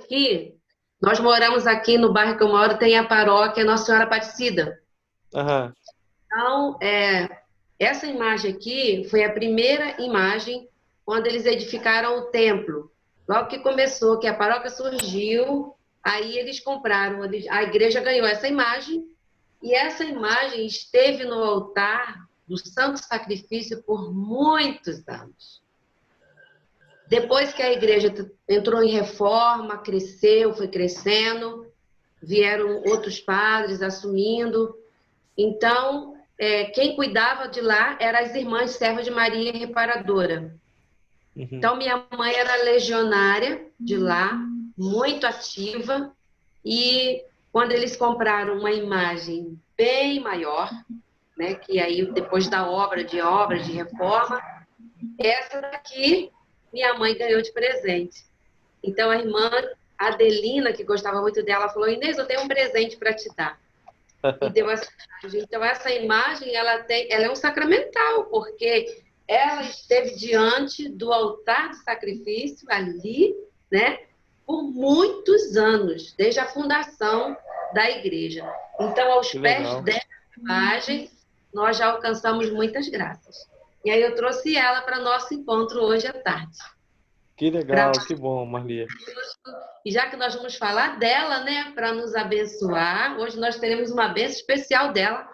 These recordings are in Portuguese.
aqui, nós moramos aqui no bairro que eu moro, tem a paróquia Nossa Senhora Aparecida. Aham. Então, essa imagem aqui foi a primeira imagem quando eles edificaram o templo. Logo que começou, que a paróquia surgiu, aí eles compraram, a igreja ganhou essa imagem, e essa imagem esteve no altar do Santo Sacrifício por muitos anos. Depois que a igreja entrou em reforma, cresceu, foi crescendo, vieram outros padres assumindo. Então, quem cuidava de lá eram as irmãs servas de Maria Reparadora. Uhum. Então, minha mãe era legionária de lá, muito ativa, e quando eles compraram uma imagem bem maior, né, que aí depois da obra de reforma, essa daqui minha mãe ganhou de presente. Então, a irmã Adelina, que gostava muito dela, falou: Inês, eu tenho um presente para te dar. E deu essa imagem. Então, essa imagem ela é um sacramental, porque ela esteve diante do altar de sacrifício ali, né, por muitos anos, desde a fundação da igreja. Então, aos Que pés legal. dessa imagem, nós já alcançamos muitas graças. E aí eu trouxe ela para nosso encontro hoje à tarde. Que Pra... legal, que bom, Marli. E já que nós vamos falar dela, né, para nos abençoar, hoje nós teremos uma bênção especial dela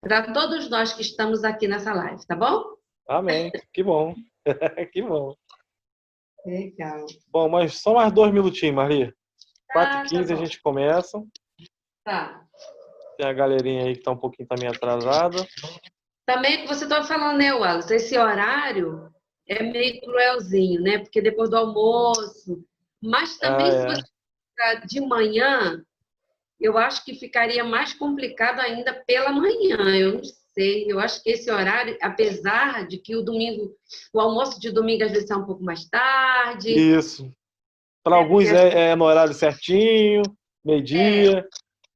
para todos nós que estamos aqui nessa live, tá bom? Amém. Que bom. Que bom. Legal. Bom, mas só mais 2 minutinhos, Marli. 4 h Tá 15 a bom. gente começa. Tá. Tem a galerinha aí que tá um pouquinho também atrasada. Também que você estava falando, né, Wallace? Esse horário é meio cruelzinho, né? Porque depois do almoço. Mas Ah, também, se você é. ficar de manhã, eu acho que ficaria mais complicado ainda pela manhã. Eu não sei. Eu acho que esse horário, apesar de que o almoço de domingo às vezes é um pouco mais tarde, Isso. Para né? Porque alguns é no horário certinho, meio-dia,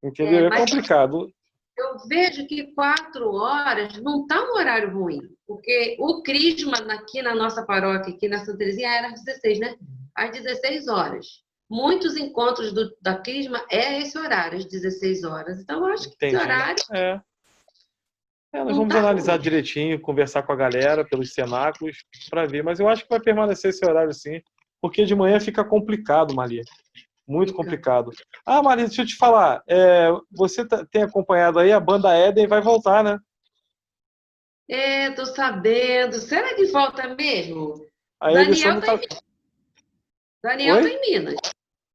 entendeu? É mas complicado. eu vejo que 4 horas não está um horário ruim, porque o crisma aqui na nossa paróquia, aqui na Santa Teresinha, era às 16, né? Às 16 horas. Muitos encontros da crisma é esse horário, às 16 horas. Então, eu acho que esse Entendi. horário Nós não vamos está analisar ruim. direitinho, conversar com a galera pelos cenáculos para ver, mas eu acho que vai permanecer esse horário sim, porque de manhã fica complicado, Maria. Muito Fica. complicado. Ah, Maria, deixa eu te falar. Você tem acompanhado aí, a banda Éden vai voltar, né? Tô sabendo. Será que volta mesmo? O A Daniel Elisandra está em, tá. Daniel tá Oi? em Minas.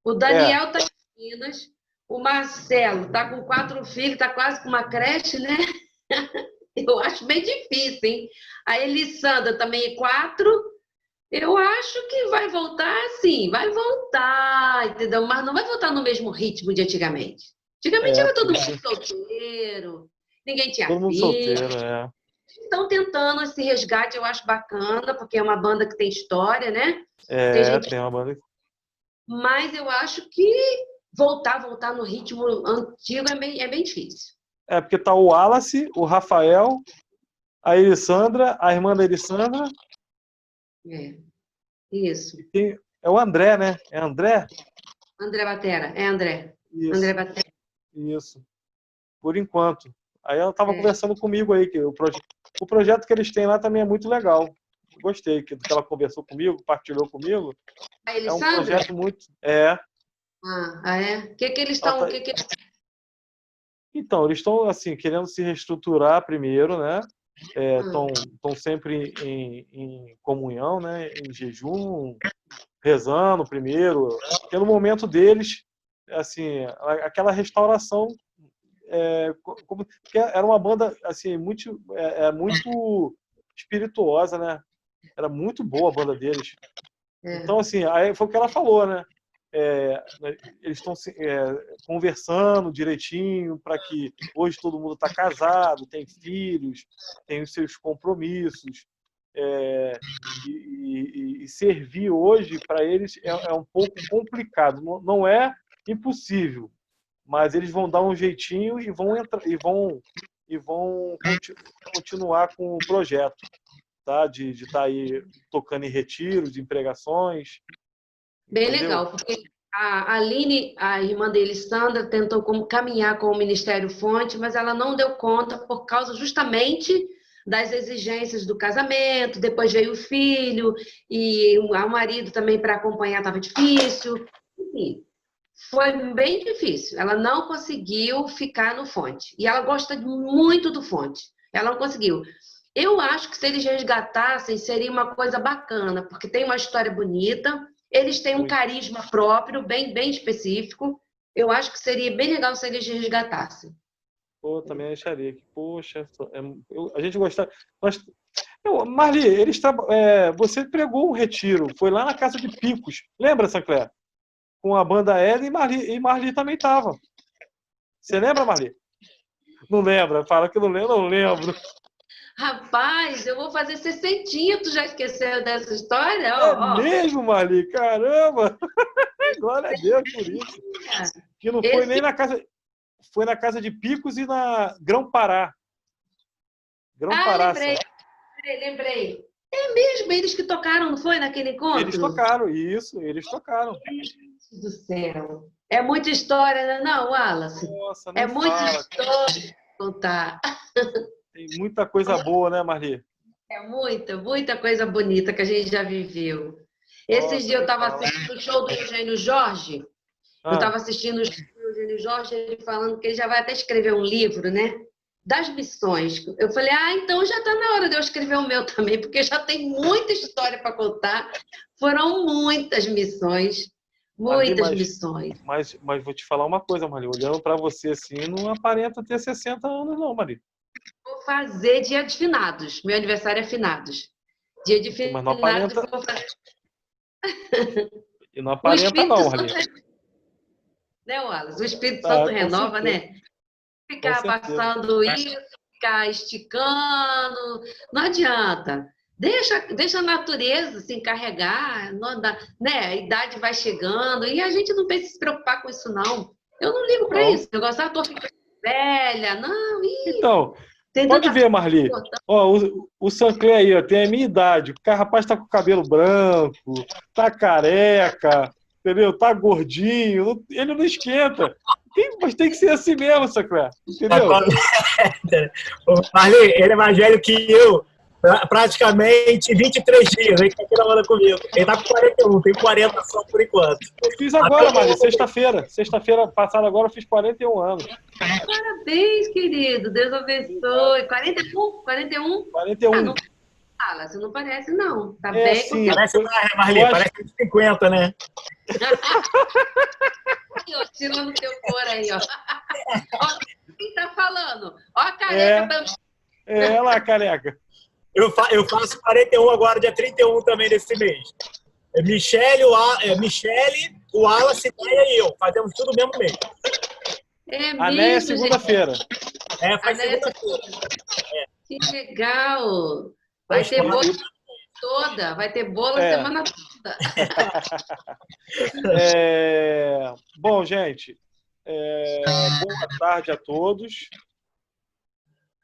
O É, Daniel está em Minas. O Marcelo está com 4 filhos, está quase com uma creche, né? Eu acho bem difícil, hein? A Elissandra também é 4. Eu acho que vai voltar, sim, vai voltar, entendeu? Mas não vai voltar no mesmo ritmo de antigamente. Antigamente era todo mundo porque solteiro, ninguém tinha todo mundo filho. solteiro, é. Estão tentando esse resgate, eu acho bacana, porque é uma banda que tem história, né? Tem É, gente. tem uma banda. Mas eu acho que voltar no ritmo antigo é bem difícil. É, porque tá o Wallace, o Rafael, a Elisandra, a irmã da Elisandra, É, isso. e é o André, né? É André? André Batera, é André. André Isso, Batera. isso. Por enquanto. Aí ela estava É. conversando comigo aí, que o projeto que eles têm lá também é muito legal. Gostei do que ela conversou comigo, partilhou comigo. A É um Elissandra? projeto muito. É. É? O que que eles ela estão. tá- Então, eles estão assim, querendo se reestruturar primeiro, né? Ah, Estão sempre em comunhão, né? Em jejum, rezando primeiro, porque no momento deles, assim, aquela restauração, porque era uma banda assim muito espirituosa, né? Era muito boa a banda deles. Então, é. assim, aí foi o que ela falou, né? Eles estão conversando direitinho para que hoje todo mundo está casado, tem filhos, tem os seus compromissos. E servir hoje para eles é um pouco complicado. Não é impossível, mas eles vão dar um jeitinho e vão entrar e vão continuar com o projeto, tá? De estar aí tocando em retiros, em pregações, Bem entendeu? legal, porque A Aline, a irmã dele, Sandra, tentou caminhar com o Ministério Fonte, mas ela não deu conta por causa justamente das exigências do casamento. Depois veio o filho, e o marido também para acompanhar estava difícil. Enfim, foi bem difícil. Ela não conseguiu ficar no Fonte. E ela gosta muito do Fonte. Ela não conseguiu. Eu acho que se eles resgatassem, seria uma coisa bacana, porque tem uma história bonita, eles têm um carisma próprio, bem específico. Eu acho que seria bem legal se eles resgatassem. Pô, também acharia que, poxa, a gente gostava. Marli, você pregou um retiro, foi lá na Casa de Picos. Lembra, Sancler? Com a banda Ela e Marli também estava. Você lembra, Marli? Não lembra? Fala que não lembra, não lembro. Rapaz, eu vou fazer 60, tu já esqueceu dessa história? Mesmo, Marli? Caramba! Glória a Deus por isso. Que não foi nem na casa... Foi na Casa de Picos e na Grão-Pará. Grão-Pará. Lembrei. É mesmo, eles que tocaram, não foi, naquele encontro? Eles tocaram, isso, eles tocaram. Meu Deus do céu. É muita história, né? Não, Wallace? Nossa, é muita história pra contar. Tem muita coisa boa, né, Marli? É muita coisa bonita que a gente já viveu. Esses dias eu estava assistindo o show do Eugênio Jorge. Eu estava assistindo o show do Eugênio Jorge, ele falando que ele já vai até escrever um livro, né? Das missões. Eu falei, então já está na hora de eu escrever o meu também, porque já tem muita história para contar. Foram muitas missões. Muitas missões. Mas vou te falar uma coisa, Marli. Olhando para você assim, não aparenta ter 60 anos, não, Marli. Vou fazer dia de finados. Meu aniversário é finados. Dia de finados. Mas não aparenta... eu vou fazer... E não aparenta, não, Marli. Né, Wallace? O Espírito Santo renova, certeza. né? Ficar passando isso, ficar esticando, não adianta. Deixa a natureza se encarregar, né? A idade vai chegando e a gente não tem que se preocupar com isso, não. Eu não ligo para isso. Eu gosto, tô ficando velha, não. Então, pode ver, Marli. O Sancler aí, tem a minha idade. O rapaz tá com o cabelo branco, tá careca, entendeu? Tá gordinho, ele não esquenta. Mas tem que ser assim mesmo, Sancler, entendeu? Marli, ele é mais velho que eu, praticamente 23 dias. Ele tá aqui na hora comigo. Ele tá com 41, tem 40 só por enquanto. Eu fiz agora, Marli, sexta-feira. Sexta-feira passada agora eu fiz 41 anos. Parabéns, querido. Deus abençoe. 41? 41? 41. Não fala, você não parece, não. Tá bem? Sim, parece mais, Marli, parece 50, né? Tirando o teu cor aí, ó. Quem tá falando? Ó a careca também. Olha lá, careca. Eu faço 41 agora, dia 31 também desse mês. Michele, o Wallace, e eu. Fazemos tudo no mesmo mês. A Néia é segunda-feira. Faz segunda-feira. Que legal. Vai ter bolo toda. Vai ter bolo a semana toda. Bom, gente, boa tarde a todos.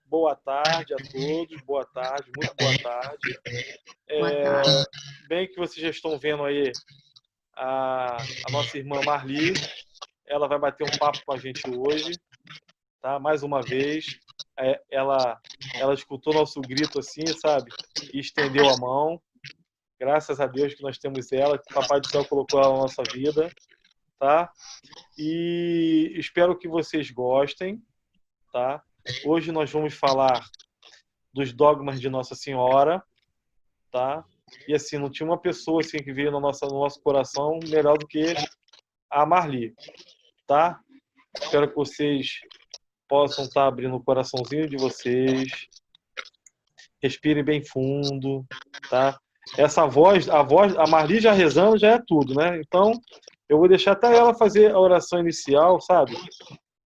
Boa tarde a todos. Boa tarde, muito boa tarde. Bem que vocês já estão vendo aí a nossa irmã Marli. Ela vai bater um papo com a gente hoje, tá? Mais uma vez. Ela escutou nosso grito assim, sabe? E estendeu a mão. Graças a Deus que nós temos ela, que o Papai do Céu colocou ela na nossa vida, tá? E espero que vocês gostem, tá? Hoje nós vamos falar dos dogmas de Nossa Senhora, tá? E assim, não tinha uma pessoa assim que veio no nosso coração melhor do que a Marli, tá? Espero que vocês possam estar abrindo o coraçãozinho de vocês. Respirem bem fundo, tá? Essa voz, a Marli já rezando já é tudo, né? Então, eu vou deixar até ela fazer a oração inicial, sabe?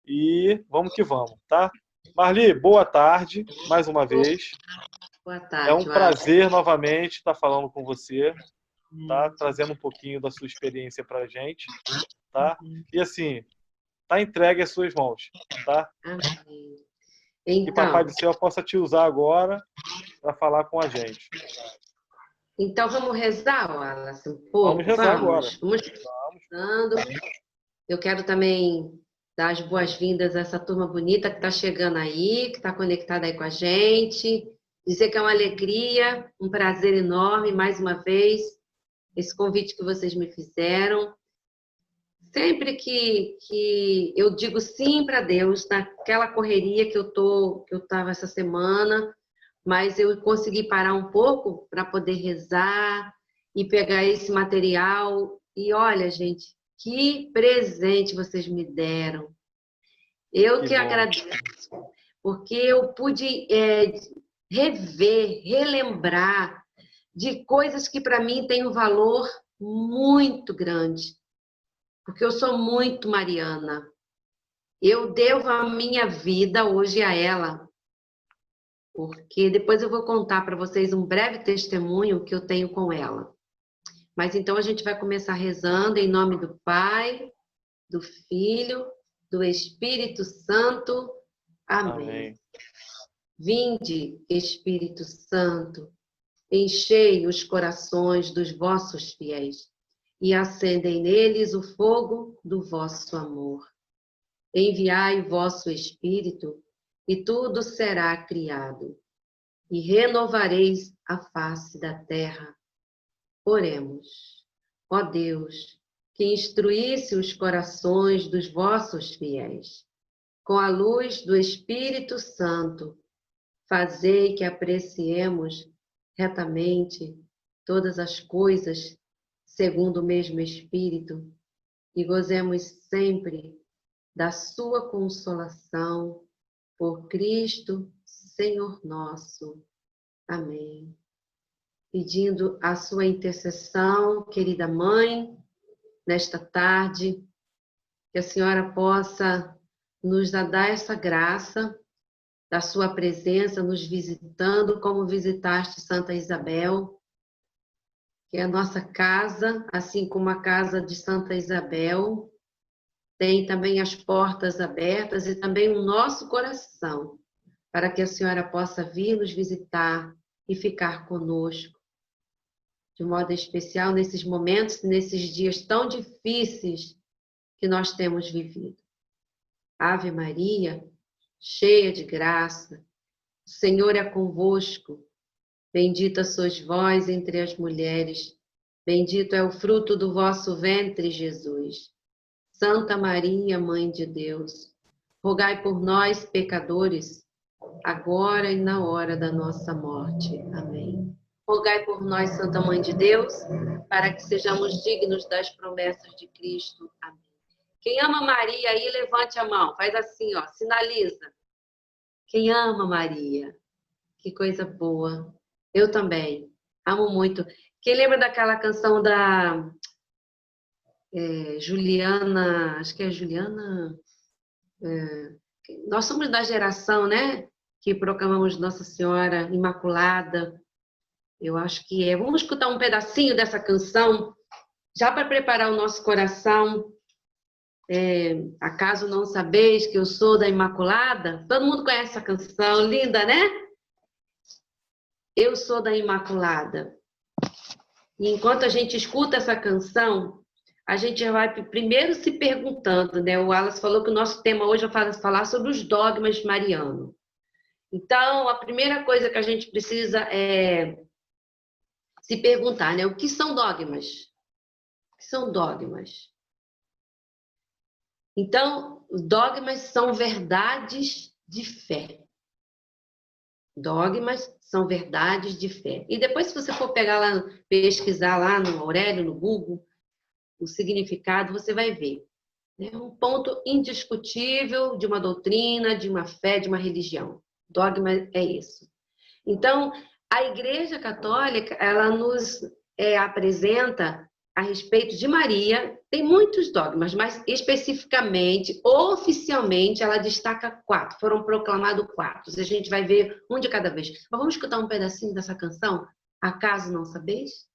E vamos que vamos, tá? Marli, boa tarde, mais uma vez. Boa tarde. É um prazer novamente estar falando com você, tá? Trazendo um pouquinho da sua experiência pra gente, tá? E assim, tá entregue às suas mãos, tá? Amém. Então, que Papai do Céu possa te usar agora para falar com a gente. Então vamos rezar, Wallace, um pouco? Vamos rezar agora. Vamos começando. Eu quero também dar as boas-vindas a essa turma bonita que está chegando aí, que está conectada aí com a gente. Dizer que é uma alegria, um prazer enorme, mais uma vez, esse convite que vocês me fizeram. Sempre que eu digo sim para Deus, naquela correria que eu estava essa semana, mas eu consegui parar um pouco para poder rezar e pegar esse material. E olha, gente, que presente vocês me deram. Eu que agradeço, porque eu pude rever, relembrar de coisas que para mim têm um valor muito grande, porque eu sou muito mariana. Eu devo a minha vida hoje a ela, porque depois eu vou contar para vocês um breve testemunho que eu tenho com ela. Mas então a gente vai começar rezando em nome do Pai, do Filho, do Espírito Santo. Amém. Vinde, Espírito Santo, enchei os corações dos vossos fiéis e acendei neles o fogo do vosso amor. Enviai o vosso Espírito e tudo será criado, e renovareis a face da terra. Oremos. Ó Deus, que instruísse os corações dos vossos fiéis, com a luz do Espírito Santo, fazei que apreciemos retamente todas as coisas segundo o mesmo Espírito e gozemos sempre da sua consolação por Cristo, Senhor nosso. Amém. Pedindo a sua intercessão, querida Mãe, nesta tarde, que a Senhora possa nos dar essa graça da sua presença, nos visitando, como visitaste Santa Isabel, que é a nossa casa, assim como a casa de Santa Isabel, tem também as portas abertas e também o nosso coração, para que a Senhora possa vir nos visitar e ficar conosco, de modo especial nesses momentos, nesses dias tão difíceis que nós temos vivido. Ave Maria, cheia de graça, o Senhor é convosco. Bendita sois vós entre as mulheres, bendito é o fruto do vosso ventre, Jesus. Santa Maria, Mãe de Deus, rogai por nós, pecadores, agora e na hora da nossa morte. Amém. Rogai por nós, Santa Mãe de Deus, para que sejamos dignos das promessas de Cristo. Amém. Quem ama Maria aí, levante a mão. Faz assim, ó, sinaliza. Quem ama Maria? Que coisa boa. Eu também. Amo muito. Quem lembra daquela canção da Juliana, acho que é Juliana. Nós somos da geração, né? Que proclamamos Nossa Senhora Imaculada. Eu acho que é. Vamos escutar um pedacinho dessa canção, já para preparar o nosso coração. Acaso não sabeis que eu sou da Imaculada? Todo mundo conhece essa canção, linda, né? Eu sou da Imaculada. E enquanto a gente escuta essa canção, a gente vai primeiro se perguntando, né? O Wallace falou que o nosso tema hoje é falar sobre os dogmas marianos. Então, a primeira coisa que a gente precisa é se perguntar, né? O que são dogmas? O que são dogmas? Então, dogmas são verdades de fé. Dogmas são verdades de fé. E depois, se você for pegar lá, pesquisar lá no Aurélio, no Google, o significado, você vai ver. É um ponto indiscutível de uma doutrina, de uma fé, de uma religião. Dogma é isso. Então, a Igreja Católica, ela nos apresenta a respeito de Maria, tem muitos dogmas, mas especificamente, oficialmente, ela destaca 4. Foram proclamados 4. A gente vai ver um de cada vez. Mas vamos escutar um pedacinho dessa canção? Acaso não sabeis?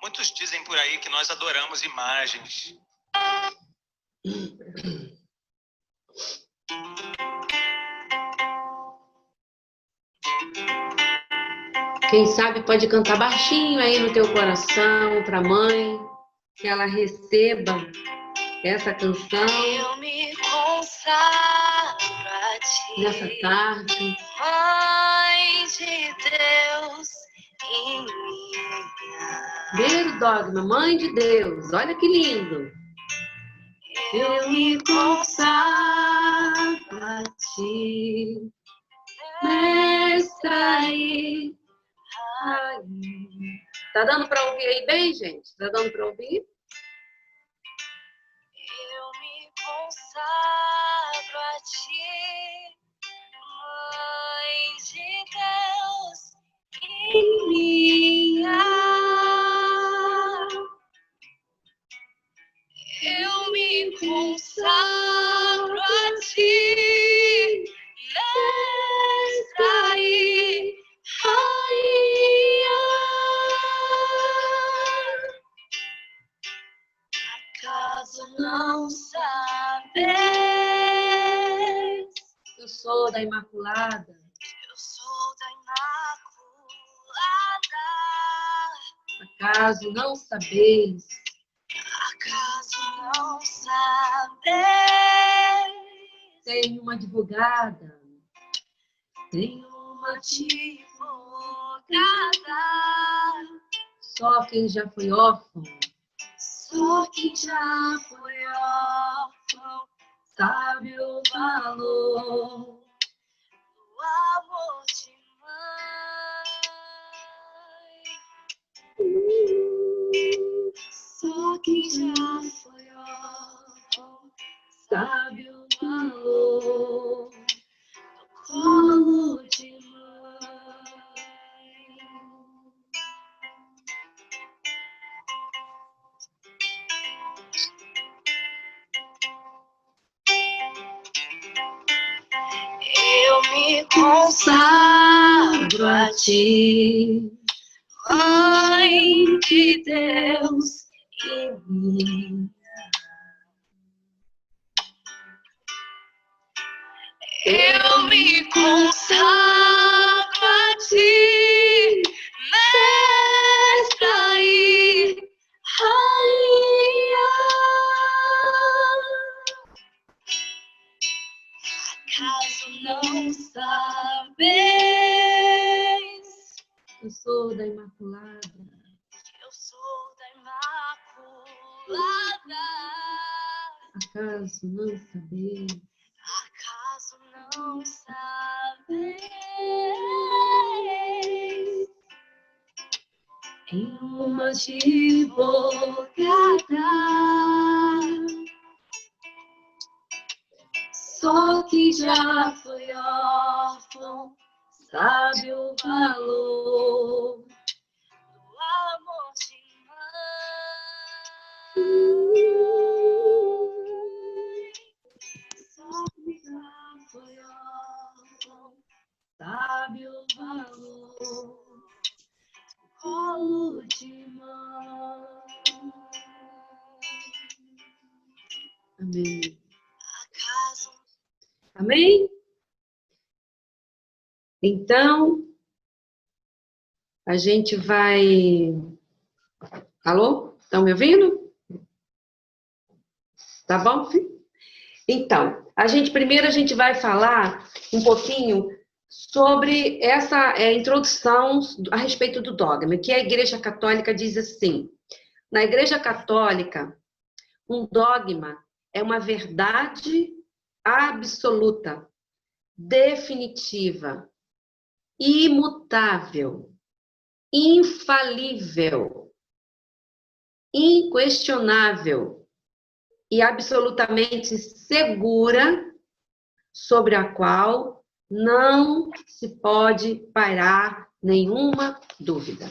Muitos Dizem por aí que nós adoramos imagens. Quem sabe pode cantar baixinho aí no teu coração para a mãe, que ela receba essa canção. Eu me consagro a ti, nessa tarde. Mãe de Deus e minha. Primeiro dogma, Mãe de Deus. Olha que lindo. Eu me consagro a ti, mestra e rainha. Tá dando para ouvir aí bem, gente? Tá dando para ouvir? Eu me consagro a ti, Mãe de Deus e minha. Eu me consagro a ti, mestra e rainha. Acaso não sabeis? Eu sou da Imaculada. Eu sou da Imaculada. Acaso não sabeis? Acaso não sabeis? Tenho uma advogada. Tenho uma advogada. Só quem já foi órfão Só quem já foi órfão sabe o valor. do amor de mãe. Só quem já foi órfão Sabe o valor. do colo de mãe. Eu me consagro a ti, Mãe de Deus e minha. Eu me consagro a ti, mestra e rainha. Acaso não sabeis? Eu sou da Imaculada. Eu sou da Imaculada. Acaso não sabeis? Acaso não sabeis? Em uma advogada. Só quem já foi órfão Sabe o valor. do amor de mãe. Só quem já foi órfão Sabe o valor. do colo de mãe. Amém. Acaso Amém? Então, a gente vai... Alô? Estão me ouvindo? Tá bom? Então, primeiro a gente vai falar um pouquinho sobre essa introdução a respeito do dogma, que a Igreja Católica diz assim. Na Igreja Católica, um dogma é uma verdade absoluta, definitiva, imutável, infalível, inquestionável e absolutamente segura, sobre a qual não se pode pairar nenhuma dúvida.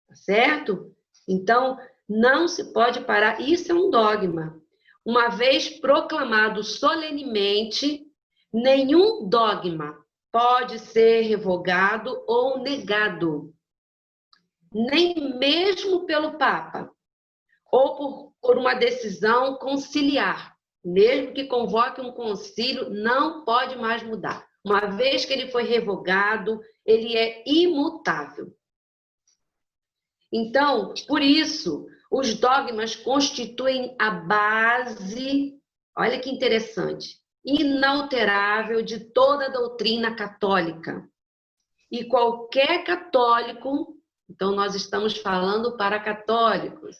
Tá certo? Então, não se pode parar. Isso é um dogma. Uma vez proclamado solenemente, nenhum dogma pode ser revogado ou negado. nem mesmo pelo Papa, ou por uma decisão conciliar. Mesmo que convoque um concílio, não pode mais mudar. Uma vez que ele foi revogado, ele é imutável. Então, por isso, os dogmas constituem a base, olha que interessante, inalterável de toda a doutrina católica. E qualquer católico, então nós estamos falando para católicos.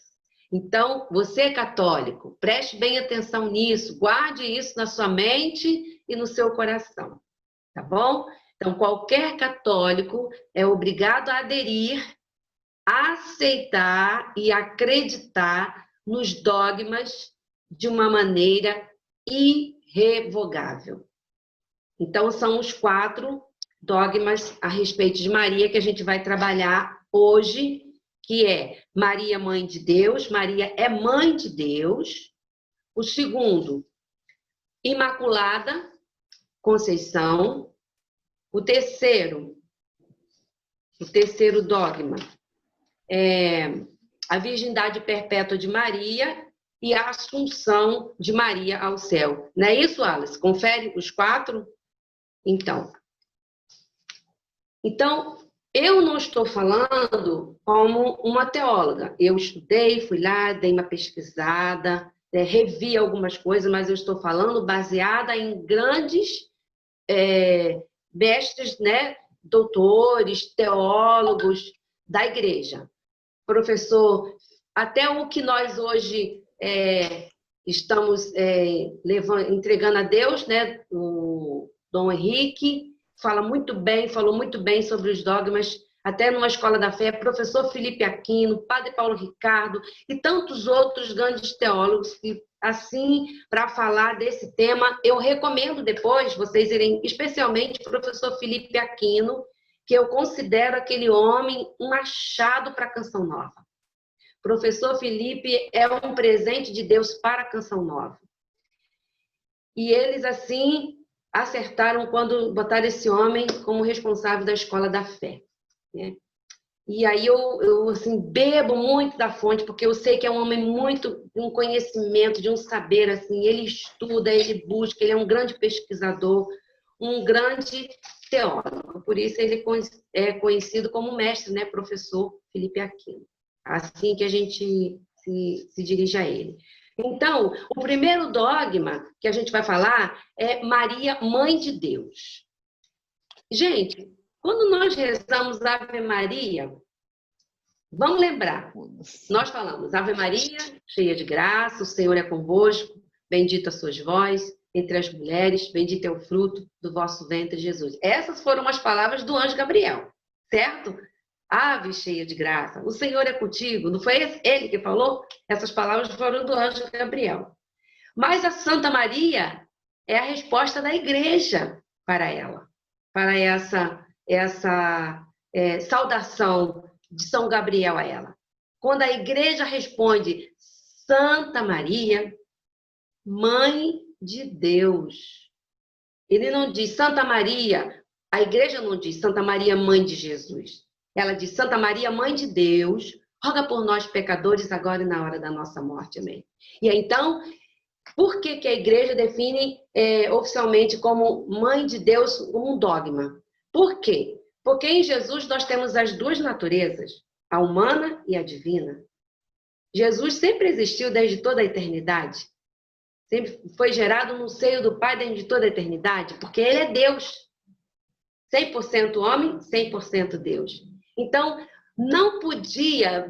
Então, você é católico, preste bem atenção nisso, guarde isso na sua mente e no seu coração, tá bom? Então, qualquer católico é obrigado a aderir, aceitar e acreditar nos dogmas de uma maneira irrevogável. Então, são os 4 dogmas a respeito de Maria que a gente vai trabalhar hoje, que é Maria, Mãe de Deus. Maria é Mãe de Deus. O segundo, Imaculada Conceição. O terceiro dogma é a Virgindade Perpétua de Maria e a Assunção de Maria ao céu. Não é isso, Alice? Confere os 4? Então, eu não estou falando como uma teóloga. Eu estudei, fui lá, dei uma pesquisada, revi algumas coisas, mas eu estou falando baseada em grandes mestres, né, doutores, teólogos da igreja. Professor, até o que nós hoje estamos entregando a Deus, né, o Dom Henrique, falou muito bem sobre os dogmas, até numa escola da fé, professor Felipe Aquino, padre Paulo Ricardo e tantos outros grandes teólogos que, assim, para falar desse tema, eu recomendo depois vocês irem, especialmente o professor Felipe Aquino, que eu considero aquele homem um achado para a Canção Nova. Professor Felipe é um presente de Deus para a Canção Nova. E eles, assim, acertaram quando botaram esse homem como responsável da Escola da Fé, né? E aí eu assim, bebo muito da fonte, porque eu sei que é um homem muito de um conhecimento, de um saber, assim, ele estuda, ele busca, ele é um grande pesquisador, um grande teólogo. Por isso ele é conhecido como mestre, né, professor Felipe Aquino. Assim que a gente se dirige a ele. Então, o primeiro dogma que a gente vai falar é Maria, Mãe de Deus. Gente, quando nós rezamos Ave Maria, vamos lembrar, nós falamos Ave Maria, cheia de graça, o Senhor é convosco, bendita sois vós entre as mulheres, bendito é o fruto do vosso ventre, Jesus. Essas foram as palavras do anjo Gabriel, certo? Ave cheia de graça, o Senhor é contigo. Não foi ele que falou? Essas palavras foram do anjo Gabriel. Mas a Santa Maria é a resposta da igreja para ela, para essa saudação de São Gabriel a ela. Quando a igreja responde, Santa Maria, Mãe de Deus. Ele não diz Santa Maria, a igreja não diz Santa Maria, Mãe de Jesus. Ela diz, Santa Maria, Mãe de Deus, roga por nós pecadores agora e na hora da nossa morte. Amém. E então, por que a igreja define oficialmente como Mãe de Deus um dogma? Por quê? Porque em Jesus nós temos as 2 naturezas, a humana e a divina. Jesus sempre existiu desde toda a eternidade. Sempre foi gerado no seio do Pai desde toda a eternidade, porque ele é Deus. 100% homem, 100% Deus. Então, não podia,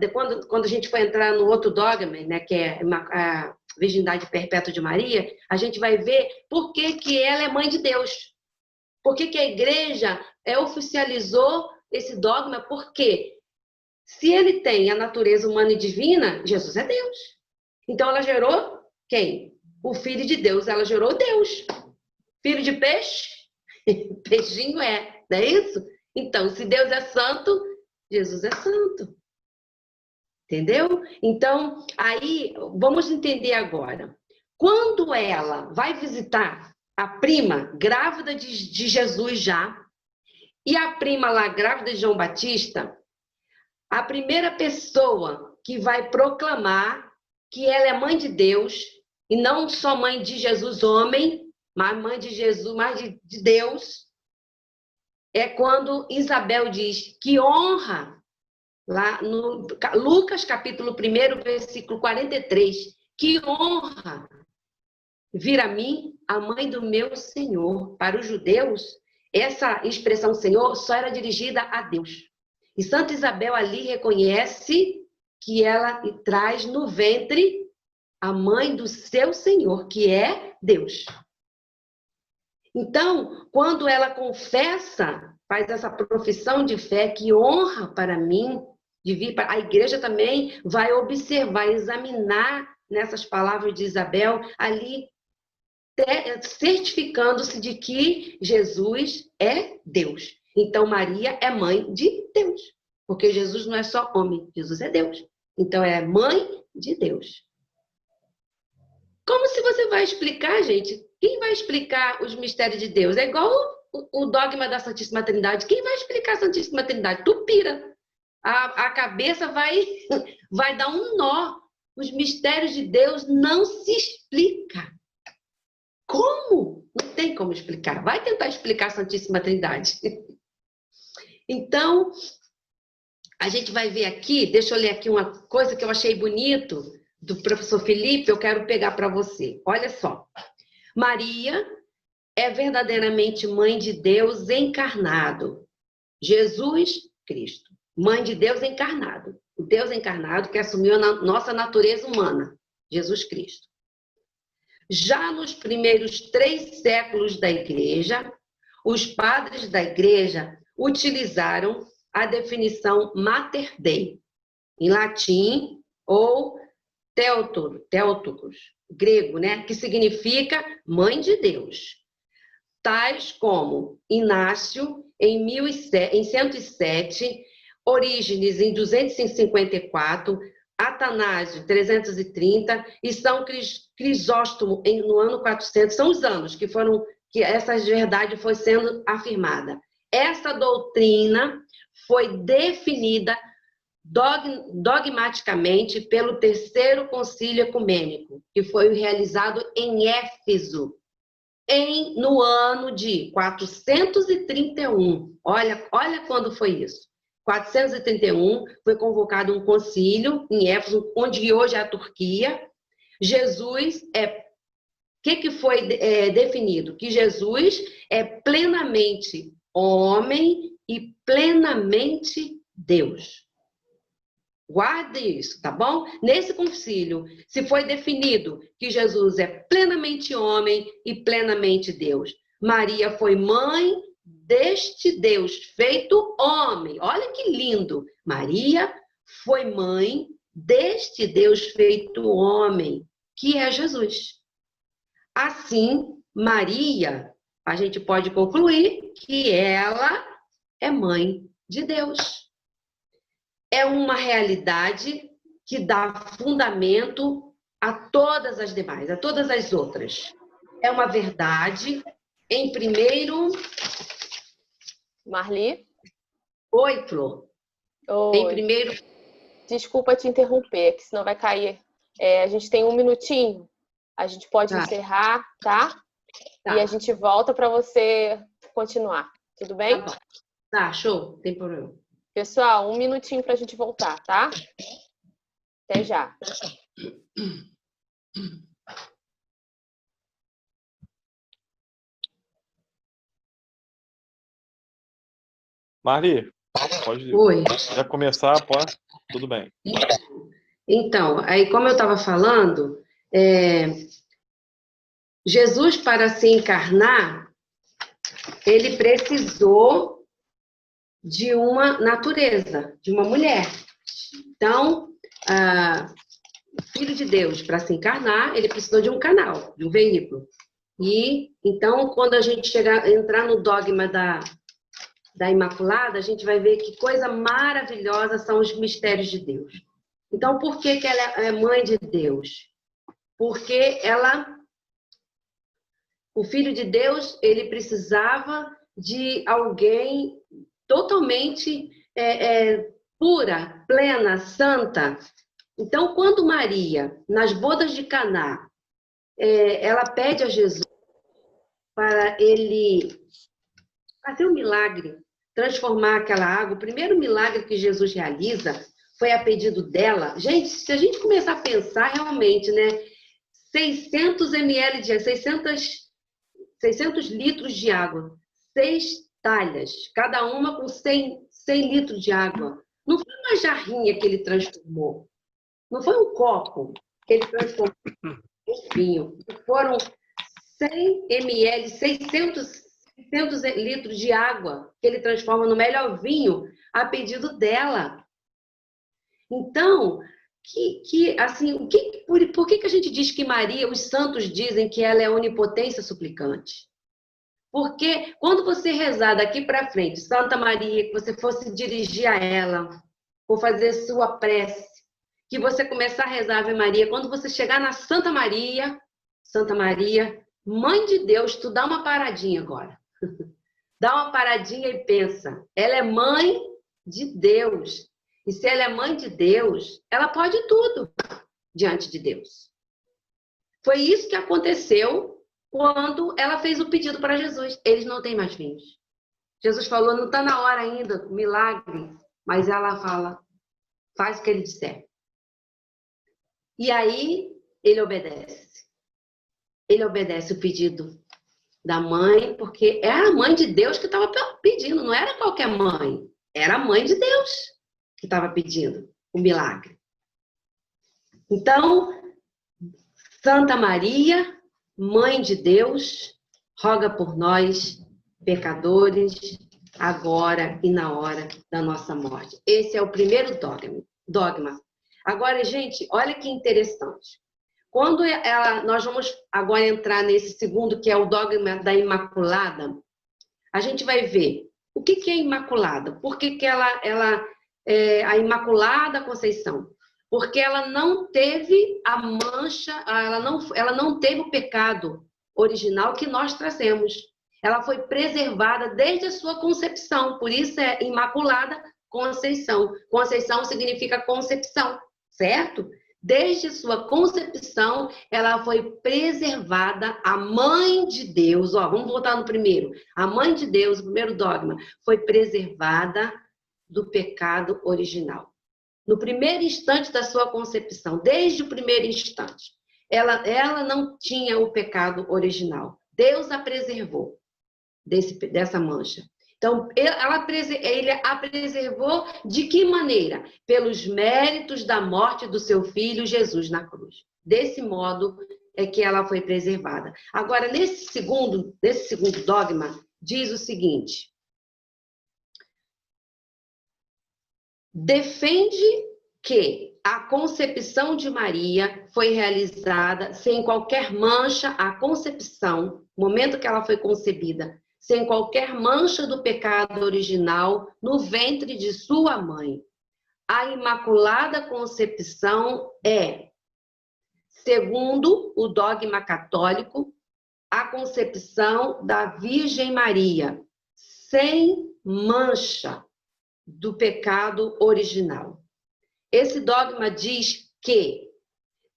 quando a gente for entrar no outro dogma, né, que é a Virgindade Perpétua de Maria, a gente vai ver por que ela é Mãe de Deus. Por que a igreja oficializou esse dogma? Porque se ele tem a natureza humana e divina, Jesus é Deus. Então, ela gerou quem? O Filho de Deus. Ela gerou Deus. Filho de peixe? Peixinho não é isso? Então, se Deus é santo, Jesus é santo. Entendeu? Então, aí, vamos entender agora. Quando ela vai visitar a prima grávida de Jesus já, e a prima lá grávida de João Batista, a primeira pessoa que vai proclamar que ela é mãe de Deus, e não só mãe de Jesus homem, mas mãe de Jesus, mas de Deus, é quando Isabel diz que honra, lá no Lucas capítulo 1, versículo 43, que honra vir a mim a mãe do meu Senhor. Para os judeus, essa expressão Senhor só era dirigida a Deus. E Santa Isabel ali reconhece que ela traz no ventre a mãe do seu Senhor, que é Deus. Então, quando ela confessa, faz essa profissão de fé que honra para mim, de vir para a igreja também vai observar, examinar nessas palavras de Isabel, ali certificando-se de que Jesus é Deus. Então, Maria é mãe de Deus, porque Jesus não é só homem, Jesus é Deus. Então, é mãe de Deus. Como se você vai explicar, gente? Quem vai explicar os mistérios de Deus? É igual o dogma da Santíssima Trindade. Quem vai explicar a Santíssima Trindade? Tu pira. A cabeça vai dar um nó. Os mistérios de Deus não se explicam. Como? Não tem como explicar. Vai tentar explicar a Santíssima Trindade. Então, a gente vai ver aqui, deixa eu ler aqui uma coisa que eu achei bonito, do professor Felipe, eu quero pegar para você. Olha só. Maria é verdadeiramente mãe de Deus encarnado. Jesus Cristo. Mãe de Deus encarnado. O Deus encarnado que assumiu a nossa natureza humana. Jesus Cristo. Já nos primeiros 3 séculos da Igreja, os padres da Igreja utilizaram a definição Mater Dei, em latim, ou Theotokos, grego, né? Que significa mãe de Deus. Tais como Inácio, em 107, Orígenes, em 254, Atanásio, 330, e São Crisóstomo, no ano 400. São os anos que essa verdade foi sendo afirmada. Essa doutrina foi definida dogmaticamente pelo Terceiro Concílio Ecumênico, que foi realizado em Éfeso, no ano de 431. Olha quando foi isso. 431, foi convocado um concílio em Éfeso, onde hoje é a Turquia. Jesus que foi definido? Que Jesus é plenamente homem e plenamente Deus. Guarde isso, tá bom? Nesse concílio, se foi definido que Jesus é plenamente homem e plenamente Deus. Maria foi mãe deste Deus feito homem. Olha que lindo. Maria foi mãe deste Deus feito homem, que é Jesus. Assim, Maria, a gente pode concluir que ela é mãe de Deus. É uma realidade que dá fundamento a todas as demais, a todas as outras. É uma verdade, em primeiro... Marli? Oi, Flor. Oi. Em primeiro... Desculpa te interromper, que senão vai cair. A gente tem 1 minutinho. A gente pode encerrar, tá? E a gente volta para você continuar. Tudo bem? Tá bom. Tá, show. Não tem problema. Pessoal, 1 minutinho para a gente voltar, tá? Até já. Marli, pode Oi. já começar, pode? Tudo bem. Então, aí como eu estava falando, Jesus, para se encarnar, ele precisou de uma natureza, de uma mulher. Então, o Filho de Deus, para se encarnar, ele precisou de um canal, de um veículo. E, então, quando a gente entrar no dogma da Imaculada, a gente vai ver que coisa maravilhosa são os mistérios de Deus. Então, por que ela é mãe de Deus? Porque o Filho de Deus, ele precisava de alguém totalmente pura plena, santa. Então, quando Maria, nas bodas de Caná, ela pede a Jesus para ele fazer um milagre, transformar aquela água, o primeiro milagre que Jesus realiza foi a pedido dela. Gente, se a gente começar a pensar realmente, né? 600 ml de 600 litros de água, 6 talhas, cada uma com 100 litros de água. Não foi uma jarrinha que ele transformou, não foi um copo que ele transformou em vinho. Foram 100 ml, 600 litros de água que ele transforma no melhor vinho a pedido dela. Então, assim, por que a gente diz que Maria, os santos dizem que ela é onipotência suplicante? Porque quando você rezar daqui para frente, Santa Maria, que você fosse dirigir a ela, for fazer sua prece, que você começar a rezar Ave Maria, quando você chegar na Santa Maria, Mãe de Deus, tu dá uma paradinha agora. Dá uma paradinha e pensa, ela é mãe de Deus. E se ela é mãe de Deus, ela pode tudo diante de Deus. Foi isso que aconteceu quando ela fez o pedido para Jesus. Eles não têm mais filhos. Jesus falou, não está na hora ainda, milagre. Mas ela fala, faz o que ele disser. E aí, ele obedece. Ele obedece o pedido da mãe, porque era a mãe de Deus que estava pedindo, não era qualquer mãe. Era a mãe de Deus que estava pedindo o milagre. Então, Santa Maria, Mãe de Deus, roga por nós, pecadores, agora e na hora da nossa morte. Esse é o primeiro dogma. Agora, gente, olha que interessante. Quando nós vamos agora entrar nesse segundo, que é o dogma da Imaculada, a gente vai ver o que é Imaculada. Por que ela é a Imaculada Conceição? Porque ela não teve a mancha, ela não teve o pecado original que nós trazemos. Ela foi preservada desde a sua concepção, por isso é Imaculada Conceição. Conceição significa concepção, certo? Desde a sua concepção, ela foi preservada, a Mãe de Deus, vamos voltar no primeiro. A Mãe de Deus, o primeiro dogma, foi preservada do pecado original. No primeiro instante da sua concepção, desde o primeiro instante, ela não tinha o pecado original. Deus a preservou dessa mancha. Então, ele a preservou de que maneira? Pelos méritos da morte do seu filho Jesus na cruz. Desse modo é que ela foi preservada. Agora, nesse segundo dogma, diz o seguinte: defende que a concepção de Maria foi realizada sem qualquer mancha, a concepção, no momento que ela foi concebida, sem qualquer mancha do pecado original no ventre de sua mãe. A Imaculada Concepção é, segundo o dogma católico, a concepção da Virgem Maria, sem mancha do pecado original. Esse dogma diz que,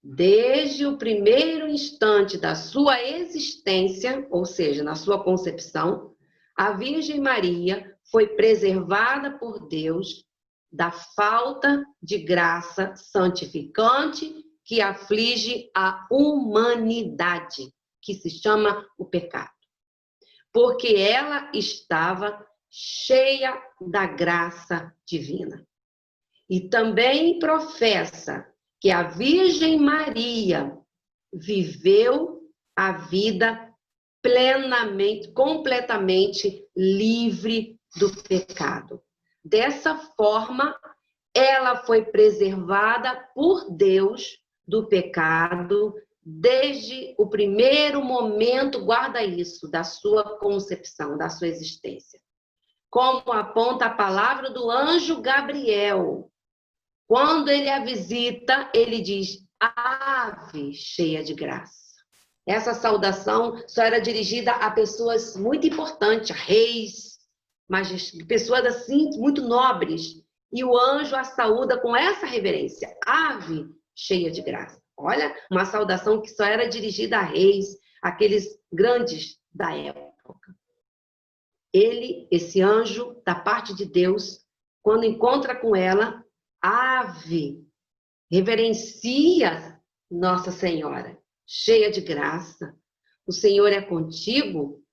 desde o primeiro instante da sua existência, ou seja, na sua concepção, a Virgem Maria foi preservada por Deus da falta de graça santificante que aflige a humanidade, que se chama o pecado. Porque ela estava cheia da graça divina. E também professa que a Virgem Maria viveu a vida plenamente, completamente livre do pecado. Dessa forma, ela foi preservada por Deus do pecado desde o primeiro momento, guarda isso, da sua concepção, da sua existência. Como aponta a palavra do anjo Gabriel. Quando ele a visita, ele diz, ave cheia de graça. Essa saudação só era dirigida a pessoas muito importantes, a reis, pessoas assim, muito nobres. e o anjo a saúda com essa reverência: ave cheia de graça. Olha, uma saudação que só era dirigida a reis, aqueles grandes da época. Esse anjo, da parte de Deus, quando encontra com ela, ave, reverencia Nossa Senhora, cheia de graça. O Senhor é contigo.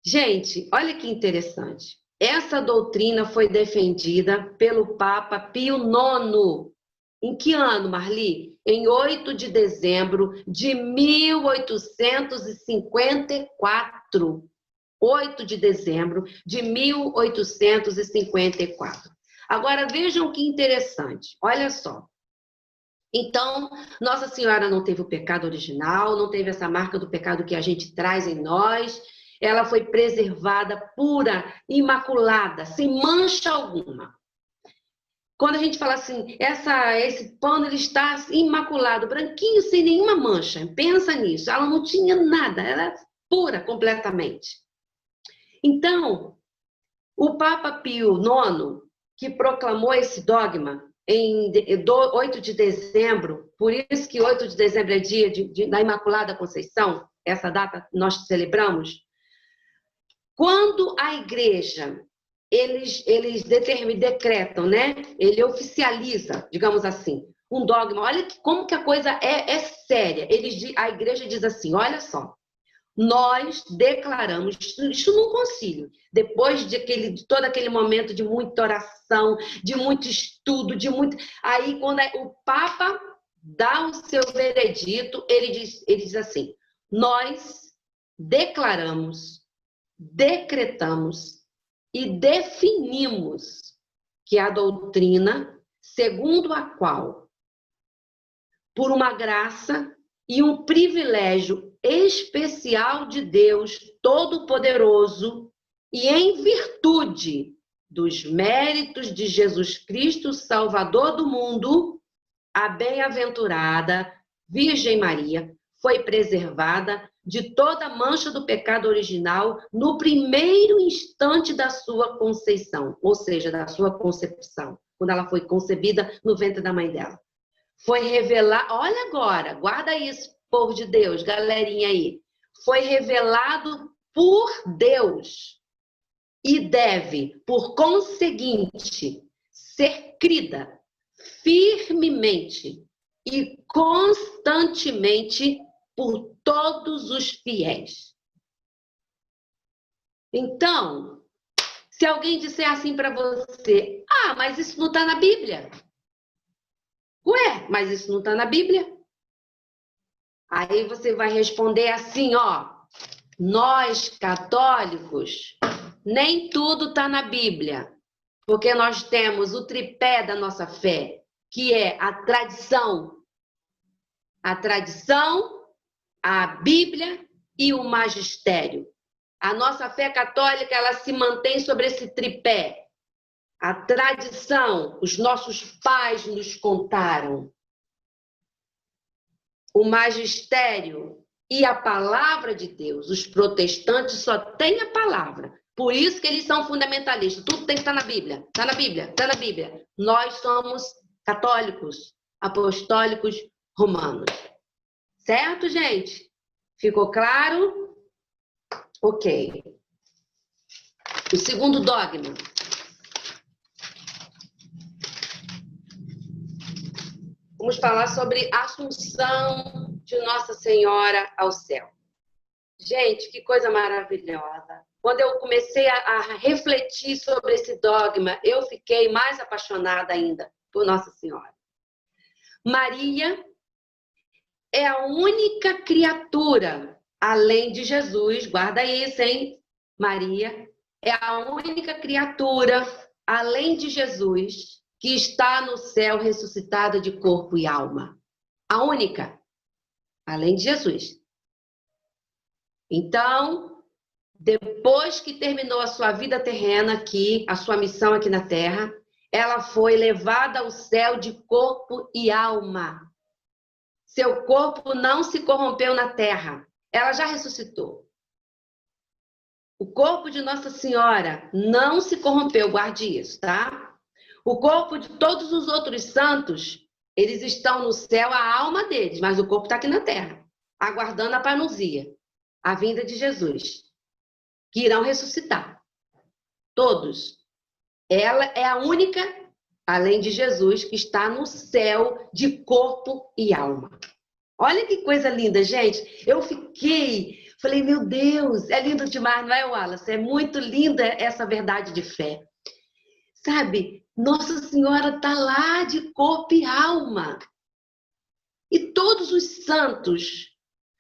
Gente, olha que interessante. Essa doutrina foi defendida pelo Papa Pio IX. Em que ano, Marli? Em 8 de dezembro de 1854. 8 de dezembro de 1854. Agora, vejam que interessante. Olha só. Então, Nossa Senhora não teve o pecado original, não teve essa marca do pecado que a gente traz em nós. Ela foi preservada, pura, imaculada, sem mancha alguma. Quando a gente fala assim, esse pano ele está imaculado, branquinho, sem nenhuma mancha. Pensa nisso. Ela não tinha nada, ela era pura completamente. Então, o Papa Pio IX, que proclamou esse dogma em 8 de dezembro, por isso que 8 de dezembro é dia da Imaculada Conceição, essa data nós celebramos. Quando a igreja, eles decretam, né? Ele oficializa, digamos assim, um dogma. Olha como que a coisa é séria. A igreja diz assim, olha só, nós declaramos, isso num concílio, depois de todo aquele momento de muita oração, de muito estudo, aí quando o Papa dá o seu veredito, ele diz assim, nós declaramos, decretamos e definimos que a doutrina, segundo a qual, por uma graça e um privilégio especial de Deus Todo-Poderoso e em virtude dos méritos de Jesus Cristo, Salvador do mundo, a bem-aventurada Virgem Maria foi preservada de toda mancha do pecado original no primeiro instante da sua conceição, ou seja, da sua concepção, quando ela foi concebida no ventre da mãe dela. Foi revelado, olha agora, guarda isso, povo de Deus, galerinha aí. Foi revelado por Deus e deve, por conseguinte, ser crida firmemente e constantemente por todos os fiéis. Então, se alguém disser assim para você, mas isso não está na Bíblia. Ué, mas isso não está na Bíblia? Aí você vai responder assim, nós católicos, nem tudo está na Bíblia, porque nós temos o tripé da nossa fé, que é a tradição, a Bíblia e o magistério. A nossa fé católica, ela se mantém sobre esse tripé. A tradição, os nossos pais nos contaram. O magistério e a palavra de Deus. Os protestantes só têm a palavra. Por isso que eles são fundamentalistas. Tudo tem que estar na Bíblia. Está na Bíblia, está na Bíblia. Nós somos católicos, apostólicos, romanos. Certo, gente? Ficou claro? Ok. O segundo dogma. Vamos falar sobre a assunção de Nossa Senhora ao céu. Gente, que coisa maravilhosa. Quando eu comecei a refletir sobre esse dogma, eu fiquei mais apaixonada ainda por Nossa Senhora. Maria é a única criatura, além de Jesus, guarda isso, hein? Maria é a única criatura, além de Jesus, que está no céu ressuscitada de corpo e alma. A única, além de Jesus. Então, depois que terminou a sua vida terrena aqui, a sua missão aqui na Terra, ela foi levada ao céu de corpo e alma. Seu corpo não se corrompeu na Terra. Ela já ressuscitou. O corpo de Nossa Senhora não se corrompeu, guarde isso, tá? O corpo de todos os outros santos, eles estão no céu, a alma deles, mas o corpo está aqui na terra, aguardando a parousia, a vinda de Jesus, que irão ressuscitar. Todos. Ela é a única, além de Jesus, que está no céu de corpo e alma. Olha que coisa linda, gente. Eu falei, meu Deus, é lindo demais, não é, Wallace? É muito linda essa verdade de fé. Sabe, Nossa Senhora está lá de corpo e alma. E todos os santos,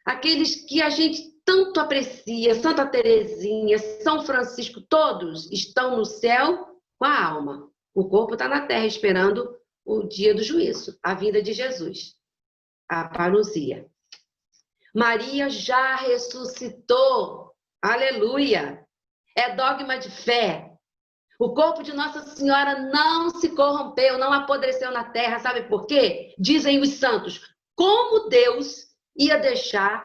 aqueles que a gente tanto aprecia, Santa Teresinha, São Francisco, todos estão no céu com a alma. O corpo está na terra esperando o dia do juízo, a vinda de Jesus, a parousia. Maria já ressuscitou. Aleluia! É dogma de fé. O corpo de Nossa Senhora não se corrompeu, não apodreceu na terra. Sabe por quê? Dizem os santos, como Deus ia deixar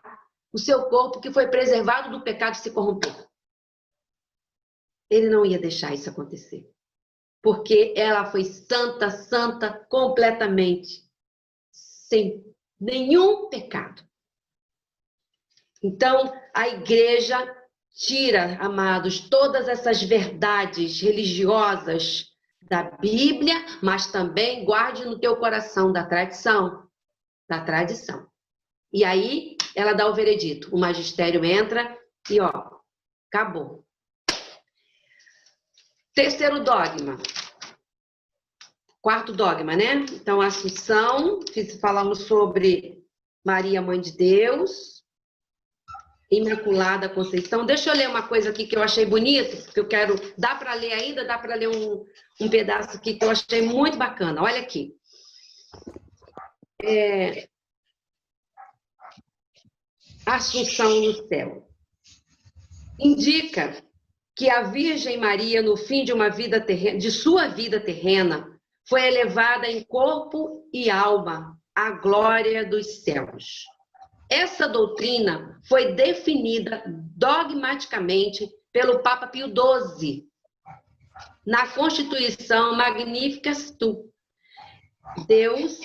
o seu corpo que foi preservado do pecado se corromper? Ele não ia deixar isso acontecer. Porque ela foi santa, santa completamente, sem nenhum pecado. Então, a igreja tira, amados, todas essas verdades religiosas da Bíblia, mas também guarde no teu coração da tradição. Da tradição. E aí, ela dá o veredito. O magistério entra e, ó, acabou. Terceiro dogma. Quarto dogma, né? Então, a Assunção, falamos sobre Maria, Mãe de Deus, Imaculada Conceição. Deixa eu ler uma coisa aqui que eu achei bonito, que eu quero... Dá para ler ainda? Dá para ler um pedaço aqui que eu achei muito bacana. Olha aqui. Assunção no céu. Indica que a Virgem Maria, no fim de uma vida terrena, de sua vida terrena, foi elevada em corpo e alma à glória dos céus. Essa doutrina foi definida dogmaticamente pelo Papa Pio XII na Constituição Magnificat Tu. Deus,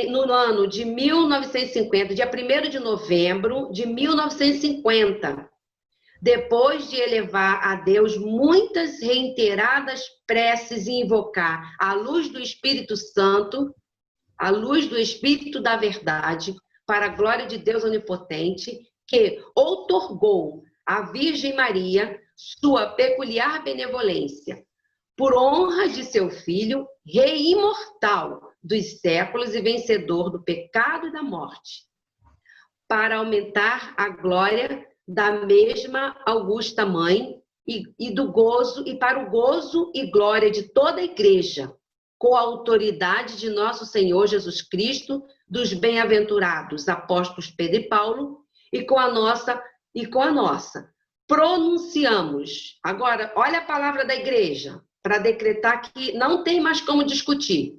no ano de 1950, dia 1º de novembro de 1950, depois de elevar a Deus muitas reiteradas preces e invocar a luz do Espírito Santo, a luz do Espírito da verdade, para a glória de Deus onipotente, que outorgou à Virgem Maria sua peculiar benevolência, por honra de seu Filho, Rei imortal dos séculos e vencedor do pecado e da morte, para aumentar a glória da mesma augusta Mãe e do gozo, e para o gozo e glória de toda a Igreja, com a autoridade de nosso Senhor Jesus Cristo, dos bem-aventurados apóstolos Pedro e Paulo, e com a nossa, pronunciamos. Agora, olha a palavra da Igreja, para decretar que não tem mais como discutir.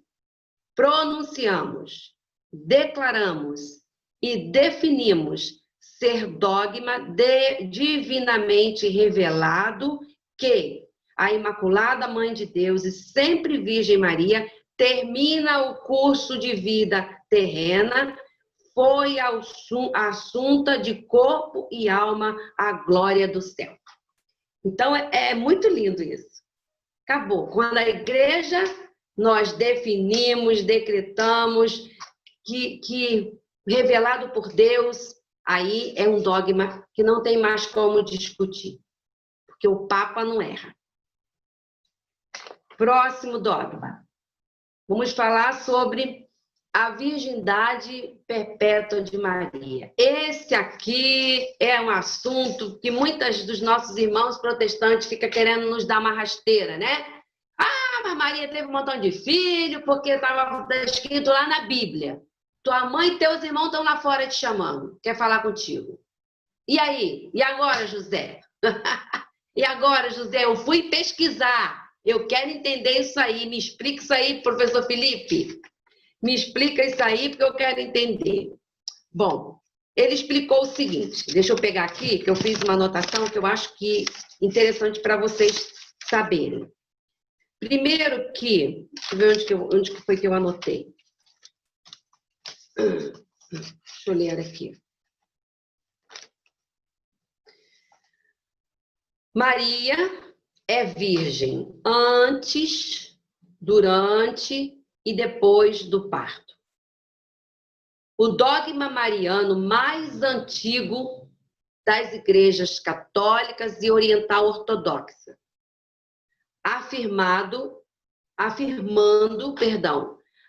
Pronunciamos, declaramos e definimos ser dogma divinamente revelado que a Imaculada Mãe de Deus e sempre Virgem Maria termina o curso de vida terrena, foi assunta de corpo e alma à glória do céu. Então, é muito lindo isso. Acabou. Quando a igreja, nós definimos, decretamos que revelado por Deus, aí é um dogma que não tem mais como discutir, porque o Papa não erra. Próximo dogma. Vamos falar sobre a virgindade perpétua de Maria. Esse aqui é um assunto que muitos dos nossos irmãos protestantes ficam querendo nos dar uma rasteira, né? Ah, mas Maria teve um montão de filhos porque estava escrito lá na Bíblia. Tua mãe e teus irmãos estão lá fora te chamando, quer falar contigo. E aí? E agora, José? E agora, José? Eu fui pesquisar. Eu quero entender isso aí. Me explica isso aí, professor Felipe. Me explica isso aí, porque eu quero entender. Bom, ele explicou o seguinte. Deixa eu pegar aqui, que eu fiz uma anotação que eu acho que é interessante para vocês saberem. Primeiro que... Deixa eu ver onde que foi que eu anotei. Deixa eu ler aqui. Maria é virgem antes, durante e depois do parto. O dogma mariano mais antigo das igrejas católicas e oriental ortodoxa, afirmando,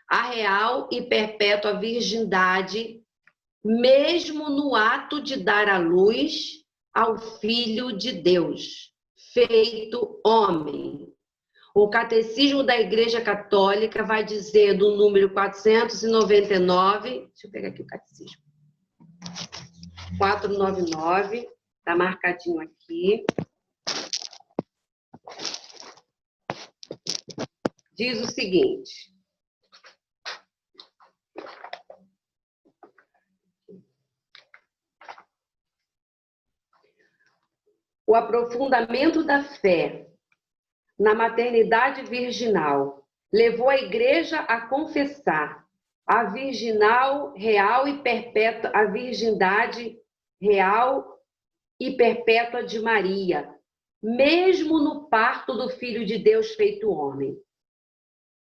a real e perpétua virgindade, mesmo no ato de dar à luz ao Filho de Deus, feito homem. O Catecismo da Igreja Católica vai dizer do número 499, deixa eu pegar aqui o Catecismo, 499, está marcadinho aqui. Diz o seguinte: o aprofundamento da fé na maternidade virginal levou a Igreja a confessar a virginal real e perpétua, a virgindade real e perpétua de Maria, mesmo no parto do Filho de Deus feito homem.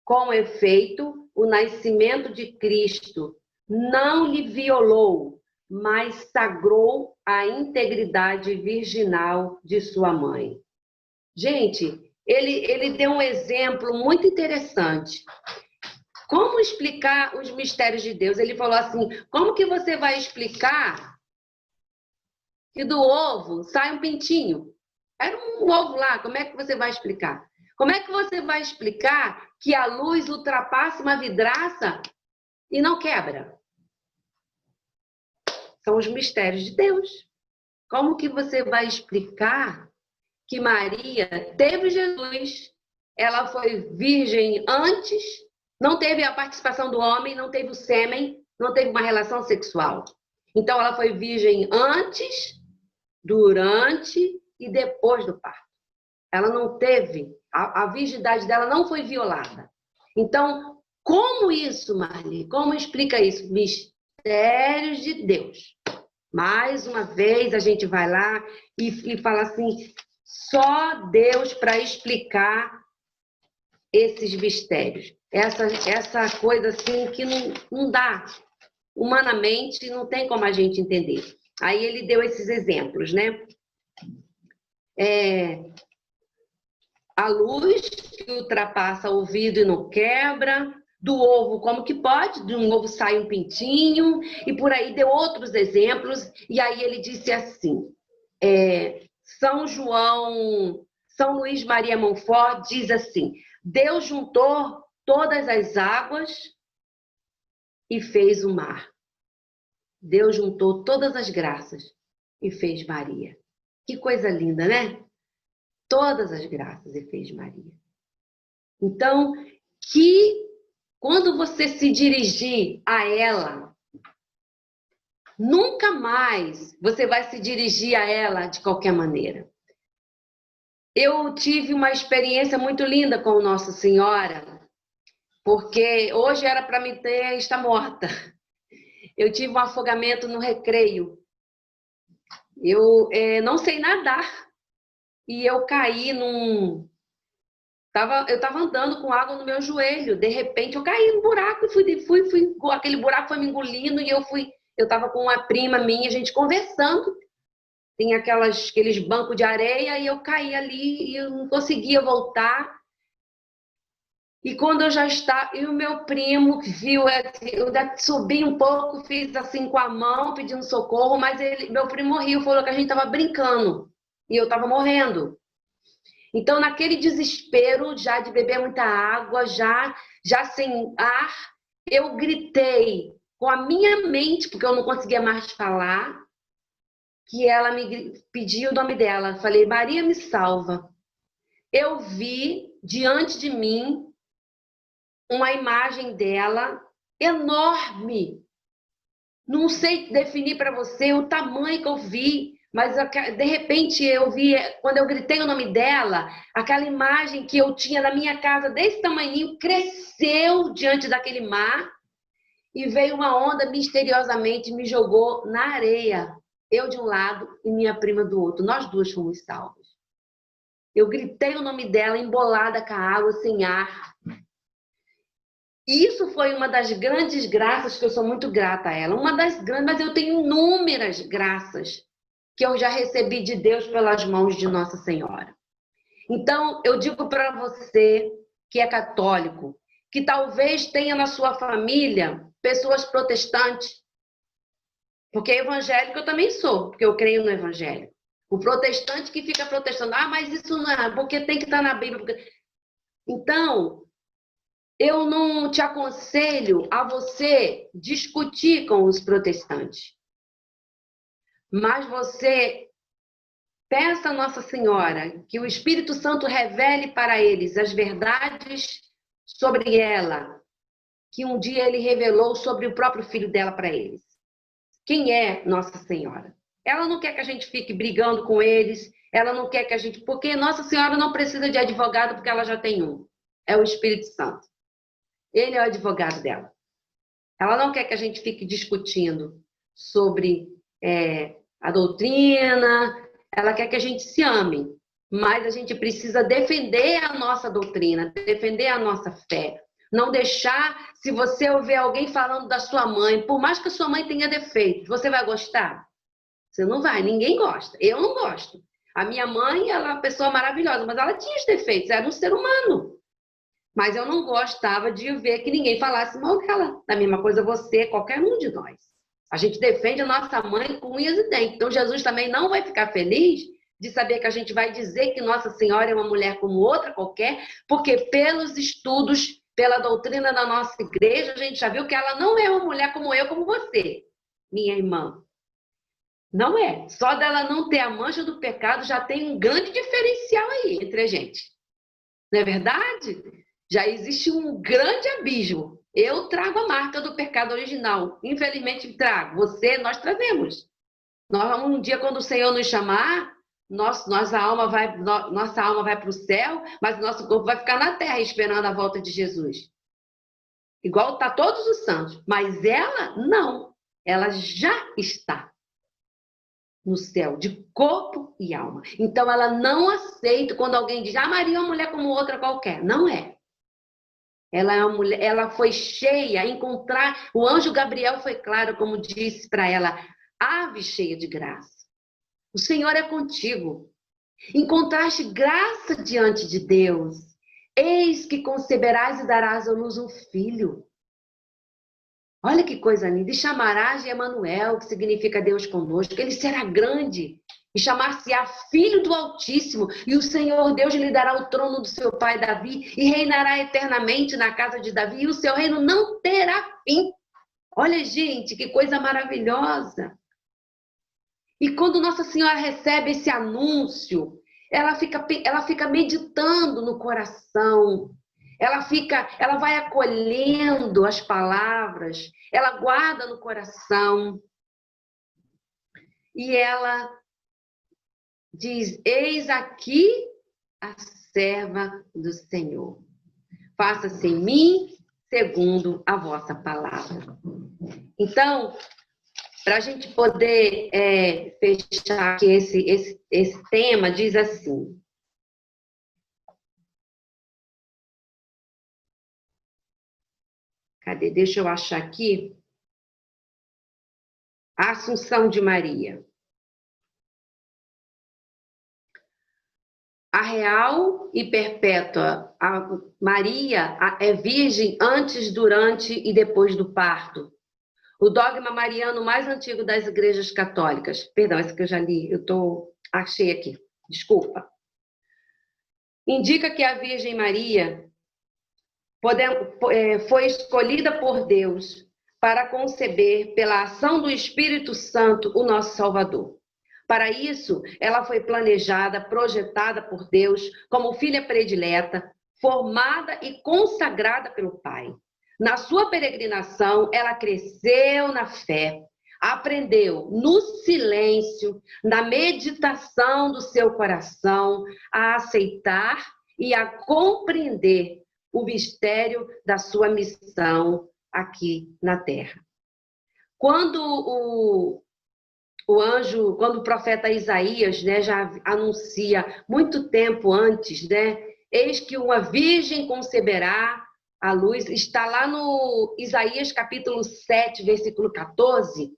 Com efeito, o nascimento de Cristo não lhe violou, mas sagrou a integridade virginal de sua mãe. Gente, ele deu um exemplo muito interessante. Como explicar os mistérios de Deus? Ele falou assim, como que você vai explicar que do ovo sai um pintinho? Era um ovo lá, como é que você vai explicar? Como é que você vai explicar que a luz ultrapassa uma vidraça e não quebra? São os mistérios de Deus. Como que você vai explicar que Maria teve Jesus, ela foi virgem antes, não teve a participação do homem, não teve o sêmen, não teve uma relação sexual. Então, ela foi virgem antes, durante e depois do parto. Ela não teve, a virgindade dela não foi violada. Então, como isso, Marli? Como explica isso? Mistérios de Deus. Mais uma vez, a gente vai lá e fala assim, só Deus para explicar esses mistérios. Essa coisa assim que não dá. Humanamente, não tem como a gente entender. Aí ele deu esses exemplos, né? A luz que ultrapassa o vidro e não quebra, do ovo, como que pode? De um ovo sai um pintinho, e por aí deu outros exemplos, e aí ele disse assim, São Luís Maria Montfort diz assim, Deus juntou todas as águas e fez o mar. Deus juntou todas as graças e fez Maria. Que coisa linda, né? Todas as graças e fez Maria. Então, que quando você se dirigir a ela, nunca mais você vai se dirigir a ela de qualquer maneira. Eu tive uma experiência muito linda com Nossa Senhora, porque hoje era para me estar morta. Eu tive um afogamento no recreio. Eu não sei nadar. E eu caí eu estava andando com água no meu joelho. De repente, eu caí no buraco e aquele buraco foi me engolindo e eu estava com uma prima minha, a gente conversando. Tem aqueles bancos de areia e eu caí ali e eu não conseguia voltar. E quando eu já estava... E o meu primo viu, eu subi um pouco, fiz assim com a mão, pedindo socorro, mas meu primo riu, falou que a gente estava brincando. E eu estava morrendo. Então, naquele desespero, já de beber muita água, já sem ar, eu gritei com a minha mente, porque eu não conseguia mais falar, que ela me pediu o nome dela. Falei, Maria, me salva. Eu vi diante de mim uma imagem dela enorme. Não sei definir para você o tamanho que eu vi, Mas de repente eu vi, quando eu gritei o nome dela, aquela imagem que eu tinha na minha casa desse tamanhinho cresceu diante daquele mar e veio uma onda misteriosamente e me jogou na areia. Eu de um lado e minha prima do outro. Nós duas fomos salvas. Eu gritei o nome dela embolada com a água, sem ar. E isso foi uma das grandes graças que eu sou muito grata a ela. Uma das grandes, mas eu tenho inúmeras graças que eu já recebi de Deus pelas mãos de Nossa Senhora. Então, eu digo para você que é católico, que talvez tenha na sua família pessoas protestantes, porque evangélico eu também sou, porque eu creio no evangelho. O protestante que fica protestando, mas isso não é, porque tem que estar na Bíblia. Porque... Então, eu não te aconselho a você discutir com os protestantes. Mas você peça a Nossa Senhora que o Espírito Santo revele para eles as verdades sobre ela, que um dia ele revelou sobre o próprio filho dela para eles. Quem é Nossa Senhora? Ela não quer que a gente fique brigando com eles, ela não quer que a gente... Porque Nossa Senhora não precisa de advogado, porque ela já tem um. É o Espírito Santo. Ele é o advogado dela. Ela não quer que a gente fique discutindo sobre a doutrina, ela quer que a gente se ame, mas a gente precisa defender a nossa doutrina, defender a nossa fé. Não deixar, se você ouvir alguém falando da sua mãe, por mais que a sua mãe tenha defeitos, você vai gostar? Você não vai, ninguém gosta. Eu não gosto. A minha mãe, ela é uma pessoa maravilhosa, mas ela tinha os defeitos, era um ser humano. Mas eu não gostava de ver que ninguém falasse mal dela. Da mesma coisa você, qualquer um de nós. A gente defende a nossa mãe com unhas e dentes. Então Jesus também não vai ficar feliz de saber que a gente vai dizer que Nossa Senhora é uma mulher como outra qualquer, porque pelos estudos, pela doutrina da nossa igreja, a gente já viu que ela não é uma mulher como eu, como você, minha irmã. Não é. Só dela não ter a mancha do pecado já tem um grande diferencial aí entre a gente. Não é verdade? Já existe um grande abismo. Eu trago a marca do pecado original. Infelizmente trago. Nós trazemos. Um dia, quando o Senhor nos chamar, nossa alma vai para o céu, mas o nosso corpo vai ficar na terra esperando a volta de Jesus. Igual está todos os santos. Mas ela, não. Ela já está no céu, de corpo e alma. Então, ela não aceita quando alguém diz, Maria é uma mulher como outra qualquer. Não é. Ela é uma mulher, ela foi cheia, o anjo Gabriel foi claro, como disse para ela, ave cheia de graça. O Senhor é contigo. Encontraste graça diante de Deus. Eis que conceberás e darás à luz um filho. Olha que coisa linda. E chamarás de Emanuel, que significa Deus conosco. Ele será grande e chamar-se-á Filho do Altíssimo. E o Senhor Deus lhe dará o trono do seu pai Davi e reinará eternamente na casa de Davi. E o seu reino não terá fim. Olha, gente, que coisa maravilhosa. E quando Nossa Senhora recebe esse anúncio, ela fica meditando no coração. Ela vai acolhendo as palavras, ela guarda no coração. E ela diz, eis aqui a serva do Senhor. Faça-se em mim segundo a vossa palavra. Então, para a gente poder fechar aqui esse tema, diz assim. Cadê? Deixa eu achar aqui. A Assunção de Maria. A real e perpétua Maria é virgem antes, durante e depois do parto. O dogma mariano mais antigo das igrejas católicas. Perdão, esse que eu já li, achei aqui, desculpa. Indica que a Virgem Maria foi escolhida por Deus para conceber, pela ação do Espírito Santo, o nosso Salvador. Para isso, ela foi planejada, projetada por Deus como filha predileta, formada e consagrada pelo Pai. Na sua peregrinação, ela cresceu na fé, aprendeu no silêncio, na meditação do seu coração, a aceitar e a compreender o mistério da sua missão aqui na Terra. Quando quando o profeta Isaías, né, já anuncia muito tempo antes, né, eis que uma virgem conceberá a luz, está lá no Isaías capítulo 7, versículo 14,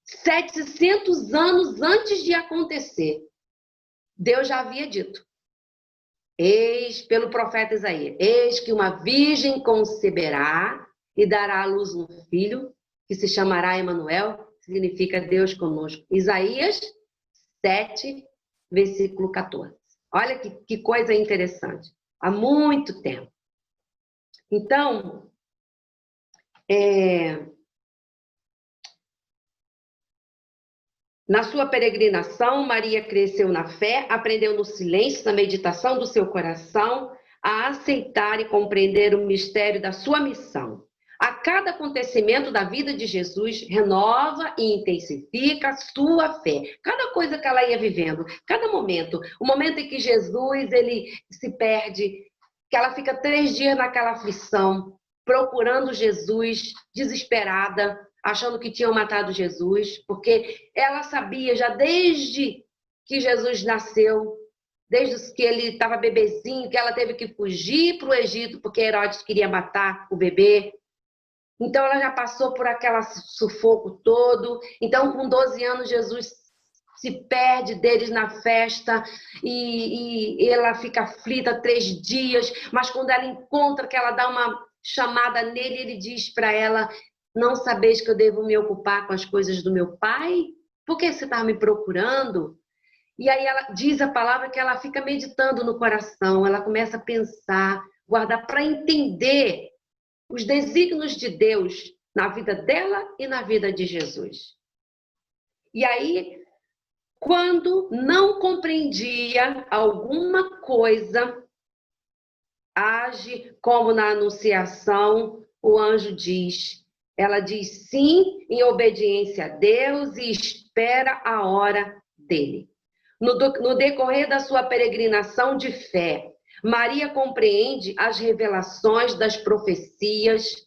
700 anos antes de acontecer, Deus já havia dito, pelo profeta Isaías, eis que uma virgem conceberá e dará à luz um filho, que se chamará Emanuel, significa Deus conosco. Isaías 7, versículo 14. Olha que coisa interessante. Há muito tempo. Então, na sua peregrinação, Maria cresceu na fé, aprendeu no silêncio, na meditação do seu coração, a aceitar e compreender o mistério da sua missão. A cada acontecimento da vida de Jesus, renova e intensifica a sua fé. Cada coisa que ela ia vivendo, cada momento. O momento em que Jesus ele se perde, que ela fica 3 dias naquela aflição, procurando Jesus, desesperada, achando que tinham matado Jesus, porque ela sabia já desde que Jesus nasceu, desde que ele estava bebezinho, que ela teve que fugir para o Egito, porque Herodes queria matar o bebê. Então, ela já passou por aquele sufoco todo. Então, com 12 anos, Jesus se perde deles na festa e ela fica aflita 3 dias. Mas quando ela encontra, que ela dá uma chamada nele, ele diz para ela, não sabeis que eu devo me ocupar com as coisas do meu pai? Por que você está me procurando? E aí ela diz a palavra que ela fica meditando no coração. Ela começa a pensar, guardar para entender os desígnios de Deus na vida dela e na vida de Jesus. E aí, quando não compreendia alguma coisa, age como na Anunciação, o anjo diz. Ela diz sim em obediência a Deus e espera a hora dele. No decorrer da sua peregrinação de fé, Maria compreende as revelações das profecias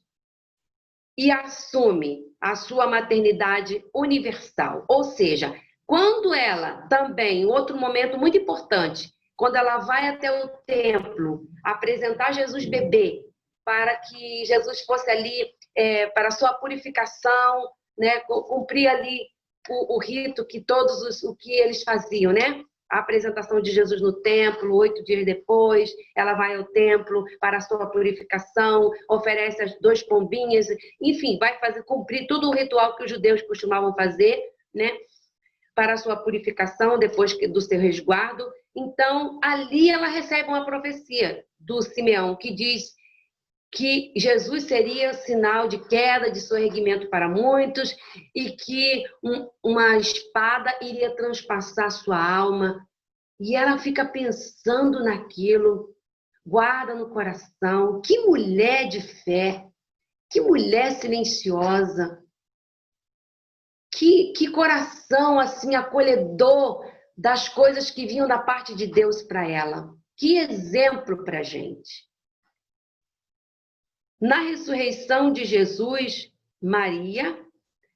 e assume a sua maternidade universal. Ou seja, quando ela também, outro momento muito importante, quando ela vai até o templo apresentar Jesus bebê, para que Jesus fosse ali para a sua purificação, né, cumprir ali o rito que o que eles faziam, né? A apresentação de Jesus no templo, 8 dias depois, ela vai ao templo para a sua purificação, oferece as 2 pombinhas, enfim, vai cumprir todo o ritual que os judeus costumavam fazer, né? Para a sua purificação, depois do seu resguardo. Então, ali ela recebe uma profecia do Simeão, que diz que Jesus seria sinal de queda, de sorregimento para muitos, e que uma espada iria transpassar sua alma. E ela fica pensando naquilo, guarda no coração. Que mulher de fé, que mulher silenciosa, que coração assim acolhedor das coisas que vinham da parte de Deus para ela. Que exemplo para a gente. Na ressurreição de Jesus, Maria,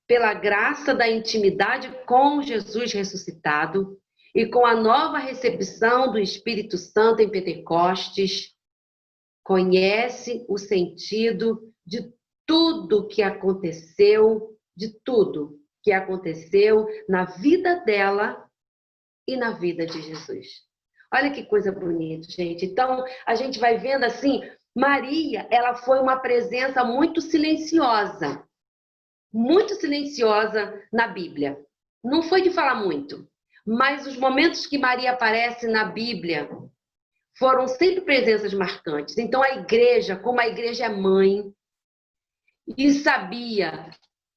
pela graça da intimidade com Jesus ressuscitado e com a nova recepção do Espírito Santo em Pentecostes, conhece o sentido de tudo que aconteceu, na vida dela e na vida de Jesus. Olha que coisa bonita, gente. Então, a gente vai vendo assim, Maria, ela foi uma presença muito silenciosa na Bíblia. Não foi de falar muito, mas os momentos que Maria aparece na Bíblia foram sempre presenças marcantes. Então, a igreja, como a igreja é mãe, e sabia,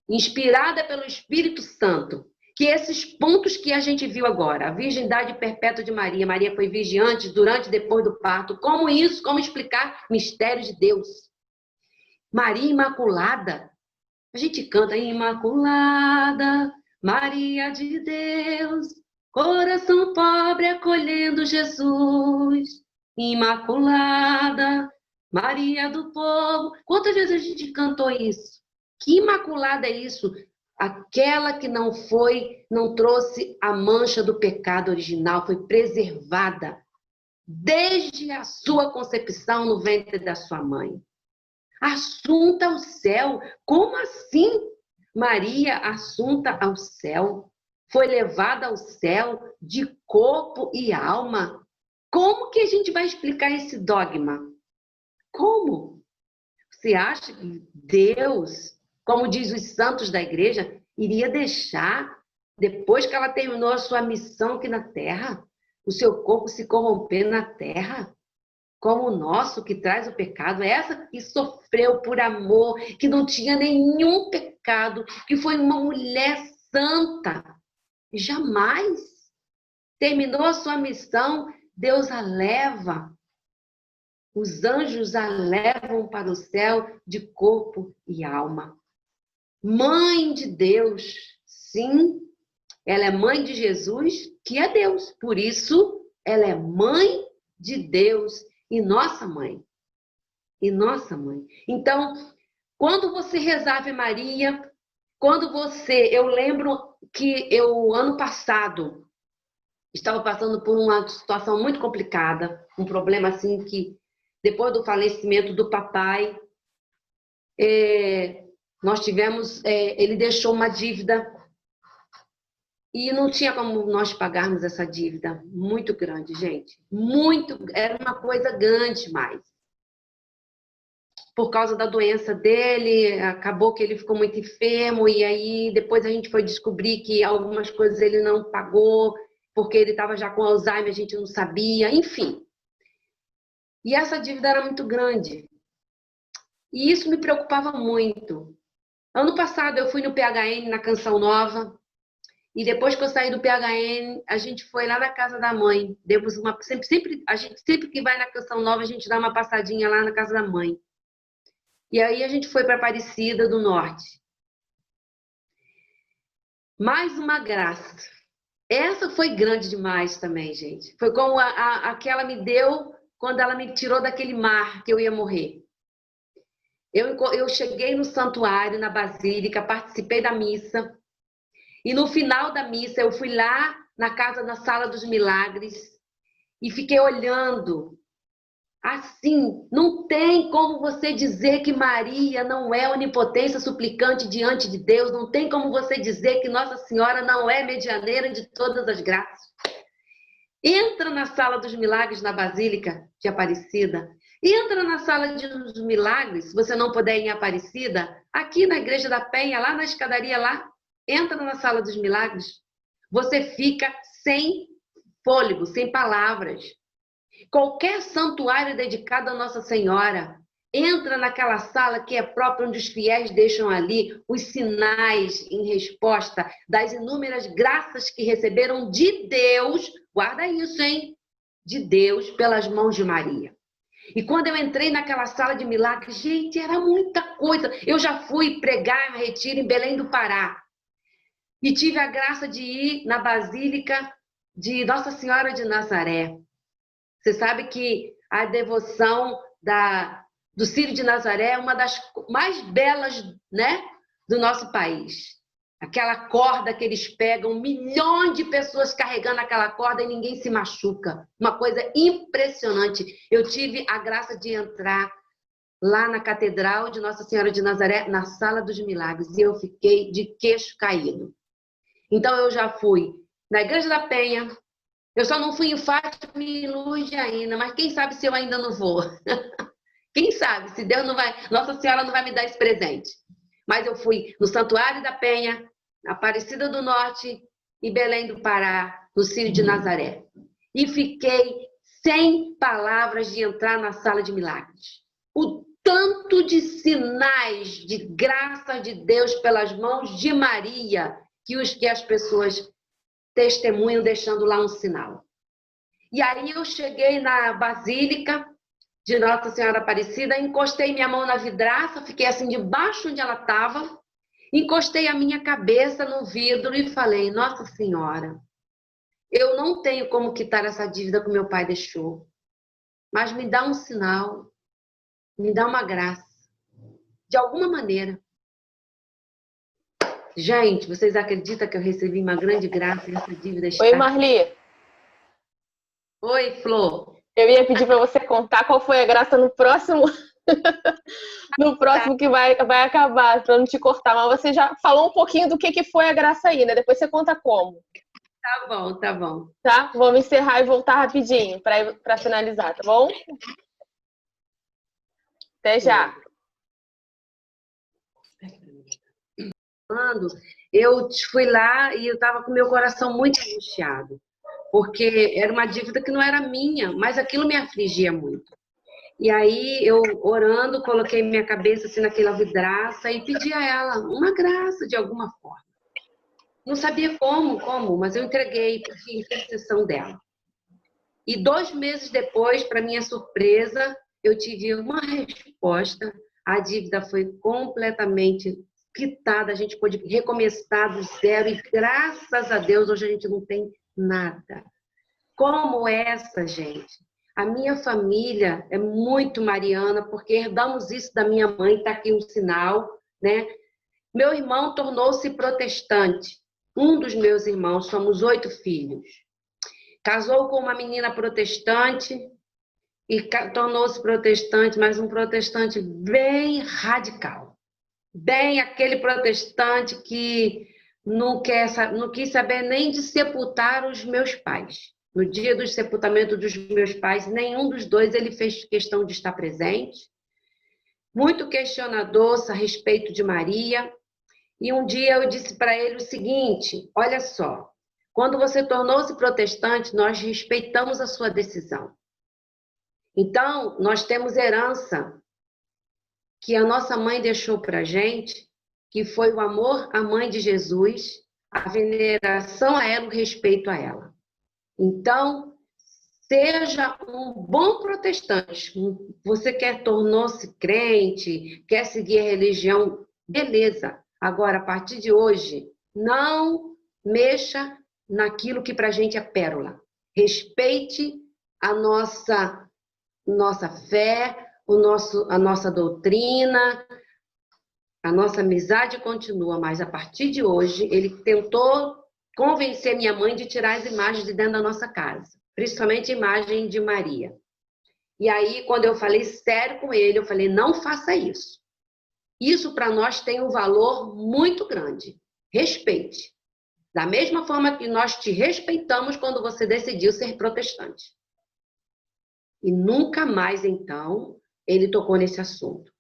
inspirada pelo Espírito Santo, que esses pontos que a gente viu agora, a virgindade perpétua de Maria, Maria foi virgem antes, durante e depois do parto, como explicar mistério de Deus? Maria Imaculada, A gente canta Imaculada, Maria de Deus, coração pobre acolhendo Jesus. Imaculada, Maria do povo. Quantas vezes a gente cantou isso? Que imaculada é isso? Aquela que não trouxe a mancha do pecado original, foi preservada desde a sua concepção no ventre da sua mãe. Assunta ao céu. Como assim? Maria, assunta ao céu, foi levada ao céu de corpo e alma. Como que a gente vai explicar esse dogma? Como? Você acha que Deus, como diz os santos da igreja, iria deixar, depois que ela terminou a sua missão aqui na terra, o seu corpo se corromper na terra? Como o nosso, que traz o pecado, essa que sofreu por amor, que não tinha nenhum pecado, que foi uma mulher santa. Jamais terminou a sua missão, Deus a leva. Os anjos a levam para o céu de corpo e alma. Mãe de Deus, sim, ela é mãe de Jesus, que é Deus. Por isso, ela é mãe de Deus e nossa mãe. E nossa mãe. Então, quando você rezava Ave Maria, eu lembro que eu, ano passado, estava passando por uma situação muito complicada, um problema assim que, depois do falecimento do papai, nós tivemos, ele deixou uma dívida e não tinha como nós pagarmos essa dívida muito grande, gente. Era uma coisa grande demais. Por causa da doença dele, acabou que ele ficou muito enfermo e aí depois a gente foi descobrir que algumas coisas ele não pagou, porque ele estava já com Alzheimer, a gente não sabia, enfim. E essa dívida era muito grande. E isso me preocupava muito. Ano passado eu fui no PHN, na Canção Nova, e depois que eu saí do PHN, a gente foi lá na casa da mãe. Sempre que vai na Canção Nova, a gente dá uma passadinha lá na casa da mãe. E aí a gente foi para Aparecida do Norte. Mais uma graça. Essa foi grande demais também, gente. Foi como a que ela me deu quando ela me tirou daquele mar que eu ia morrer. Eu cheguei no santuário, na Basílica, participei da missa. E no final da missa, eu fui lá na Sala dos Milagres e fiquei olhando. Assim, não tem como você dizer que Maria não é onipotência suplicante diante de Deus, não tem como você dizer que Nossa Senhora não é medianeira de todas as graças. Entra na Sala dos Milagres, na Basílica de Aparecida, entra na Sala dos Milagres, se você não puder ir em Aparecida, aqui na Igreja da Penha, lá na escadaria lá, entra na Sala dos Milagres, você fica sem fôlego, sem palavras. Qualquer santuário dedicado a Nossa Senhora, entra naquela sala que é própria, onde os fiéis deixam ali os sinais em resposta das inúmeras graças que receberam de Deus, guarda isso, hein? De Deus pelas mãos de Maria. E quando eu entrei naquela sala de milagres, gente, era muita coisa. Eu já fui pregar em retiro em Belém do Pará. E tive a graça de ir na Basílica de Nossa Senhora de Nazaré. Você sabe que a devoção do Círio de Nazaré é uma das mais belas, né, do nosso país. Aquela corda que eles pegam, 1 milhão de pessoas carregando aquela corda e ninguém se machuca. Uma coisa impressionante. Eu tive a graça de entrar lá na Catedral de Nossa Senhora de Nazaré, na Sala dos Milagres, e eu fiquei de queixo caído. Então, eu já fui na Igreja da Penha, eu só não fui em Fátima e Lourdes ainda, mas quem sabe se eu ainda não vou. Quem sabe se Deus não vai, Nossa Senhora não vai me dar esse presente. Mas eu fui no Santuário da Penha, Aparecida do Norte e Belém do Pará, no Círio de Nazaré. E fiquei sem palavras de entrar na Sala de Milagres. O tanto de sinais de graça de Deus pelas mãos de Maria que as pessoas testemunham deixando lá um sinal. E aí eu cheguei na Basílica de Nossa Senhora Aparecida, encostei minha mão na vidraça, fiquei assim debaixo onde ela estava, Encostei a minha cabeça no vidro e falei, Nossa Senhora, eu não tenho como quitar essa dívida que meu pai deixou, mas me dá um sinal, me dá uma graça, de alguma maneira. Gente, vocês acreditam que eu recebi uma grande graça e essa dívida está... Oi, Marli. Oi, Flor. Eu ia pedir para você contar qual foi a graça no próximo... no próximo que vai acabar, para não te cortar. Mas você já falou um pouquinho do que foi a graça aí, né? Depois você conta como. Tá bom, tá bom. Tá? Vamos encerrar e voltar rapidinho para finalizar, tá bom? Até já. Eu fui lá e eu estava com meu coração muito angustiado, porque era uma dívida que não era minha, mas aquilo me afligia muito. E aí, eu orando, coloquei minha cabeça assim naquela vidraça e pedi a ela uma graça de alguma forma. Não sabia como, mas eu entreguei para a intercessão dela. E 2 meses depois, para minha surpresa, eu tive uma resposta. A dívida foi completamente quitada, a gente pôde recomeçar do zero e graças a Deus hoje a gente não tem nada. Como essa, gente? A minha família é muito mariana, porque herdamos isso da minha mãe, está aqui um sinal, né? Meu irmão tornou-se protestante. Um dos meus irmãos, somos 8 filhos. Casou com uma menina protestante e tornou-se protestante, mas um protestante bem radical. Bem aquele protestante que não quis saber nem de sepultar os meus pais. No dia do sepultamento dos meus pais, nenhum dos dois ele fez questão de estar presente. Muito questionador a respeito de Maria. E um dia eu disse para ele o seguinte, olha só, quando você tornou-se protestante, nós respeitamos a sua decisão. Então, nós temos herança que a nossa mãe deixou para a gente, que foi o amor à mãe de Jesus, a veneração a ela, o respeito a ela. Então, seja um bom protestante. Você tornou-se crente, quer seguir a religião, beleza. Agora, a partir de hoje, não mexa naquilo que para a gente é pérola. Respeite a nossa fé, a nossa doutrina, a nossa amizade continua, mas a partir de hoje, ele tentou convencer minha mãe de tirar as imagens de dentro da nossa casa, principalmente a imagem de Maria. E aí, quando eu falei sério com ele, eu falei, não faça isso. Isso para nós tem um valor muito grande. Respeite. Da mesma forma que nós te respeitamos quando você decidiu ser protestante. E nunca mais, então, ele tocou nesse assunto.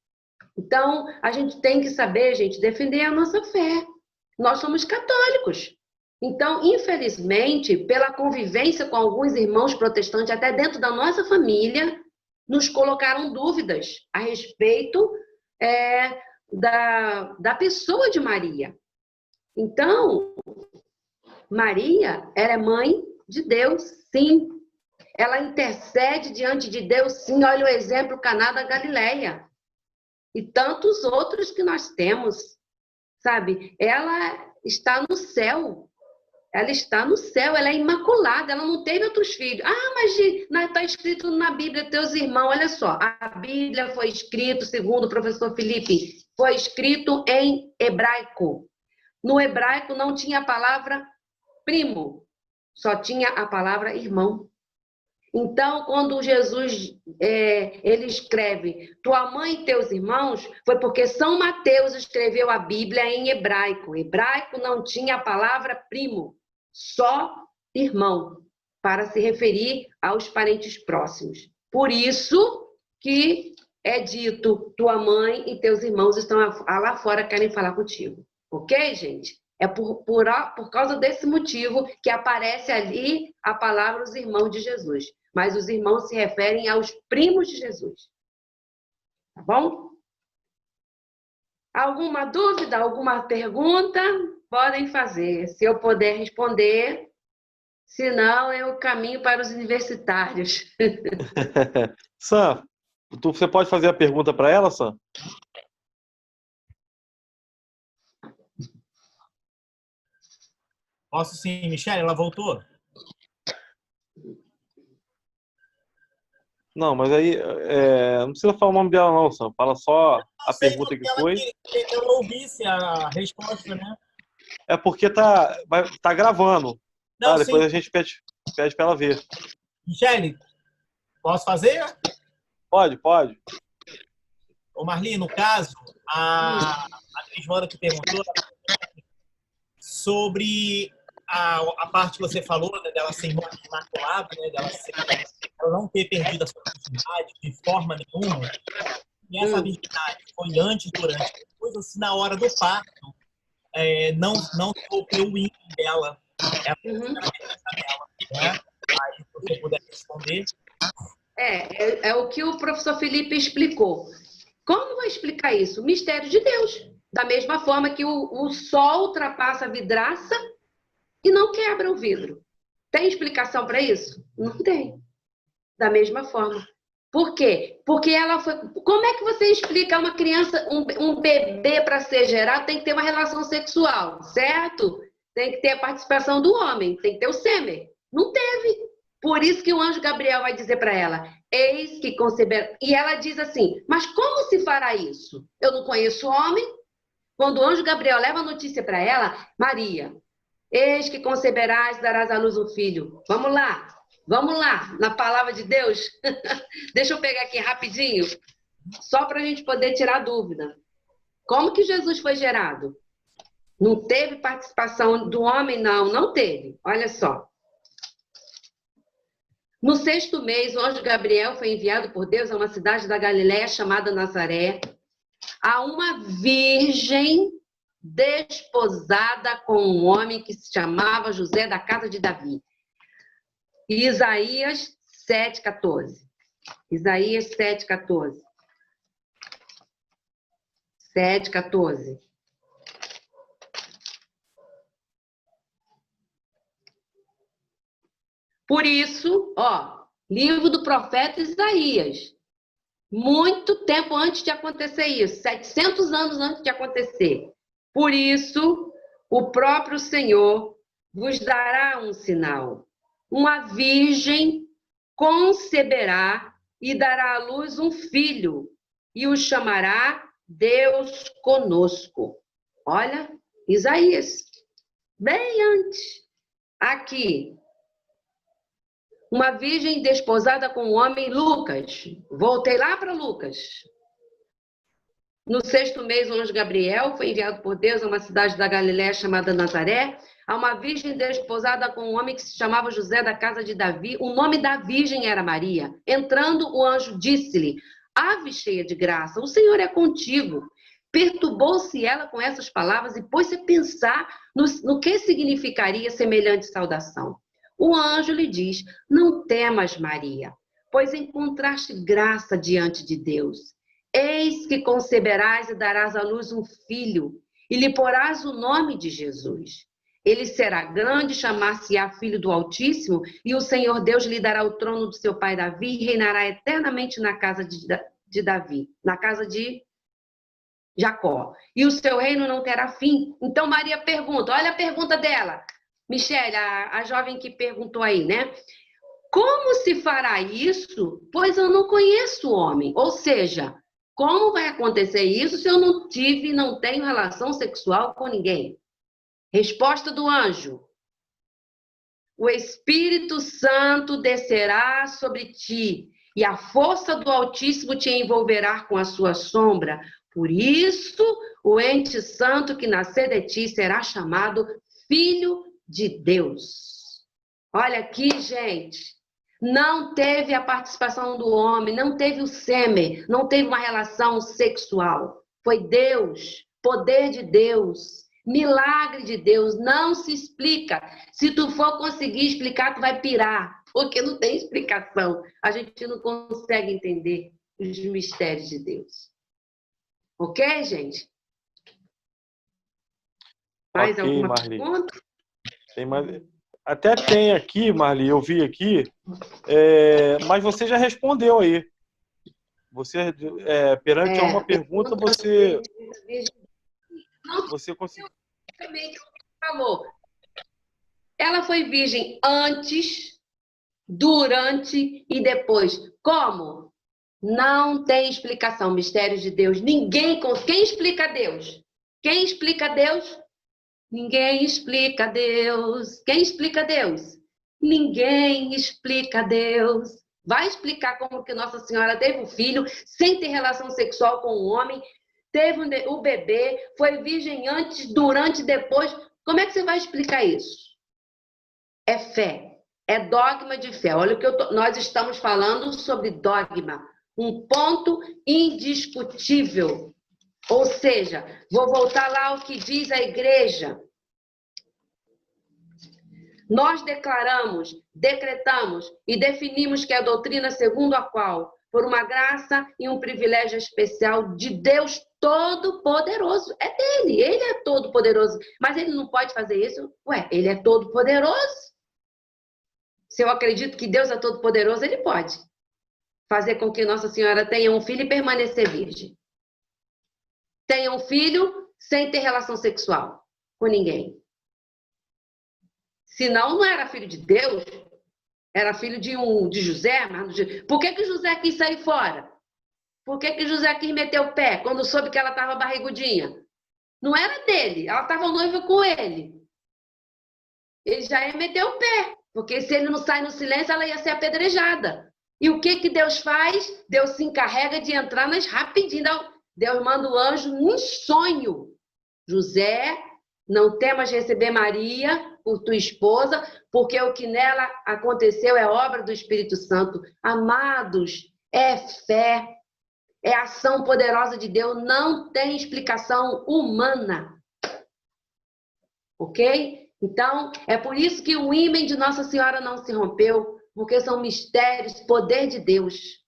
Então, a gente tem que saber, gente, defender a nossa fé. Nós somos católicos. Então, infelizmente, pela convivência com alguns irmãos protestantes, até dentro da nossa família, nos colocaram dúvidas a respeito da pessoa de Maria. Então, Maria, ela é mãe de Deus, sim. Ela intercede diante de Deus, sim. Olha o exemplo, Caná da Galileia. E tantos outros que nós temos, sabe? Ela está no céu. Ela está no céu, ela é imaculada, ela não teve outros filhos. Ah, mas está escrito na Bíblia, teus irmãos. Olha só, a Bíblia foi escrito, segundo o professor Felipe, foi escrito em hebraico. No hebraico não tinha a palavra primo, só tinha a palavra irmão. Então, quando Jesus ele escreve tua mãe e teus irmãos, foi porque São Mateus escreveu a Bíblia em hebraico. Hebraico não tinha a palavra primo, só irmão, para se referir aos parentes próximos. Por isso que é dito, tua mãe e teus irmãos estão lá fora, querem falar contigo. Ok, gente? É por causa desse motivo que aparece ali a palavra os irmãos de Jesus. Mas os irmãos se referem aos primos de Jesus. Tá bom? Alguma dúvida, alguma pergunta? Podem fazer. Se eu puder responder, senão eu caminho para os universitários. Sam, você pode fazer a pergunta para ela, Sam? Posso sim, Michele, ela voltou? Não, mas aí não precisa falar o nome dela não, Sam. Fala só a Sei pergunta que que foi. queria que eu ouvisse a resposta, né? É porque tá gravando, Não, tá? sim. Depois a gente pede para ela ver. Michele, posso fazer? Pode. Ô, Marli, no caso, a atriz Wanda que perguntou sobre a parte que você falou, né, dela ser imaculada, né, ela não ter perdido a sua virgindade de forma nenhuma. E essa virgindade foi antes, durante, depois, assim, na hora do parto, não sofreu o ímã dela. Ela era a criança dela, né? Aí, se você puder responder. É o que o professor Felipe explicou. Como vai explicar isso? Mistério de Deus. Da mesma forma que o sol ultrapassa a vidraça e não quebra o vidro. Tem explicação para isso? Não tem. Da mesma forma. Por quê? Porque ela foi. Como é que você explica uma criança, um bebê para ser gerado tem que ter uma relação sexual, certo? Tem que ter a participação do homem, tem que ter o sêmen. Não teve. Por isso que o anjo Gabriel vai dizer para ela: eis que conceberá. E ela diz assim: mas como se fará isso? Eu não conheço homem. Quando o anjo Gabriel leva a notícia para ela, Maria, eis que conceberás e darás à luz um filho. Vamos lá, na palavra de Deus. Deixa eu pegar aqui rapidinho, só para a gente poder tirar dúvida. Como que Jesus foi gerado? Não teve participação do homem? Não teve. Olha só. No 6º mês, o anjo Gabriel foi enviado por Deus a uma cidade da Galiléia chamada Nazaré, a uma virgem desposada com um homem que se chamava José da casa de Davi. Isaías 7,14. Isaías 7,14. 7,14. Por isso, livro do profeta Isaías. Muito tempo antes de acontecer isso, 700 anos antes de acontecer. Por isso, o próprio Senhor vos dará um sinal. Uma virgem conceberá e dará à luz um filho, e o chamará Deus conosco. Olha, Isaías, bem antes. Aqui, uma virgem desposada com um homem, Lucas. Voltei lá para Lucas. No 6º mês, o anjo Gabriel foi enviado por Deus a uma cidade da Galiléia chamada Nazaré, a uma virgem desposada com um homem que se chamava José da casa de Davi. O nome da virgem era Maria. Entrando, o anjo disse-lhe: Ave cheia de graça, o Senhor é contigo. Perturbou-se ela com essas palavras e pôs-se a pensar no que significaria semelhante saudação. O anjo lhe diz: Não temas, Maria, pois encontraste graça diante de Deus. Eis que conceberás e darás à luz um filho, e lhe porás o nome de Jesus. Ele será grande, chamar-se-á Filho do Altíssimo, e o Senhor Deus lhe dará o trono do seu pai Davi, e reinará eternamente na casa de Davi, na casa de Jacó. E o seu reino não terá fim. Então Maria pergunta, olha a pergunta dela. Michele, a jovem que perguntou aí, né? Como se fará isso? Pois eu não conheço o homem. Ou seja, como vai acontecer isso se eu não tenho relação sexual com ninguém? Resposta do anjo: o Espírito Santo descerá sobre ti, e a força do Altíssimo te envolverá com a sua sombra. Por isso, o ente santo que nascer de ti será chamado Filho de Deus. Olha aqui, gente. Não teve a participação do homem, não teve o sêmen, não teve uma relação sexual. Foi Deus, poder de Deus, milagre de Deus, não se explica. Se tu for conseguir explicar, tu vai pirar, porque não tem explicação. A gente não consegue entender os mistérios de Deus. Ok, gente? Mais alguma pergunta? Tem mais... Até tem aqui, Marli, eu vi aqui, mas você já respondeu aí. Você, perante a uma pergunta, você conseguiu. Também que falou. Ela foi virgem antes, durante e depois. Como? Não tem explicação. Mistério de Deus. Quem explica Deus? Quem explica Deus? Ninguém explica Deus. Quem explica Deus? Ninguém explica Deus. Vai explicar como que Nossa Senhora teve um filho sem ter relação sexual com um homem, teve o bebê, foi virgem antes, durante, depois. Como é que você vai explicar isso? É fé, é dogma de fé. Olha o que nós estamos falando sobre dogma, um ponto indiscutível. Ou seja, vou voltar lá ao que diz a igreja. Nós declaramos, decretamos e definimos que a doutrina segundo a qual, por uma graça e um privilégio especial de Deus Todo-Poderoso, é dele, ele é todo-poderoso, mas ele não pode fazer isso? Ué, ele é todo-poderoso. Se eu acredito que Deus é todo-poderoso, ele pode fazer com que Nossa Senhora tenha um filho e permanecer virgem. Tenha um filho sem ter relação sexual com ninguém. Senão, não era filho de Deus, era filho de José. Por que José quis sair fora? Por que José quis meter o pé quando soube que ela estava barrigudinha? Não era dele, ela estava noiva com ele. Ele já ia meter o pé, porque se ele não sai no silêncio, ela ia ser apedrejada. E o que Deus faz? Deus se encarrega de entrar nas rapidinho. Deus manda o anjo num sonho. José, não temas receber Maria por tua esposa, porque o que nela aconteceu é obra do Espírito Santo. Amados, é fé, é ação poderosa de Deus, não tem explicação humana. Ok? Então, é por isso que o ímen de Nossa Senhora não se rompeu, porque são mistérios, poder de Deus.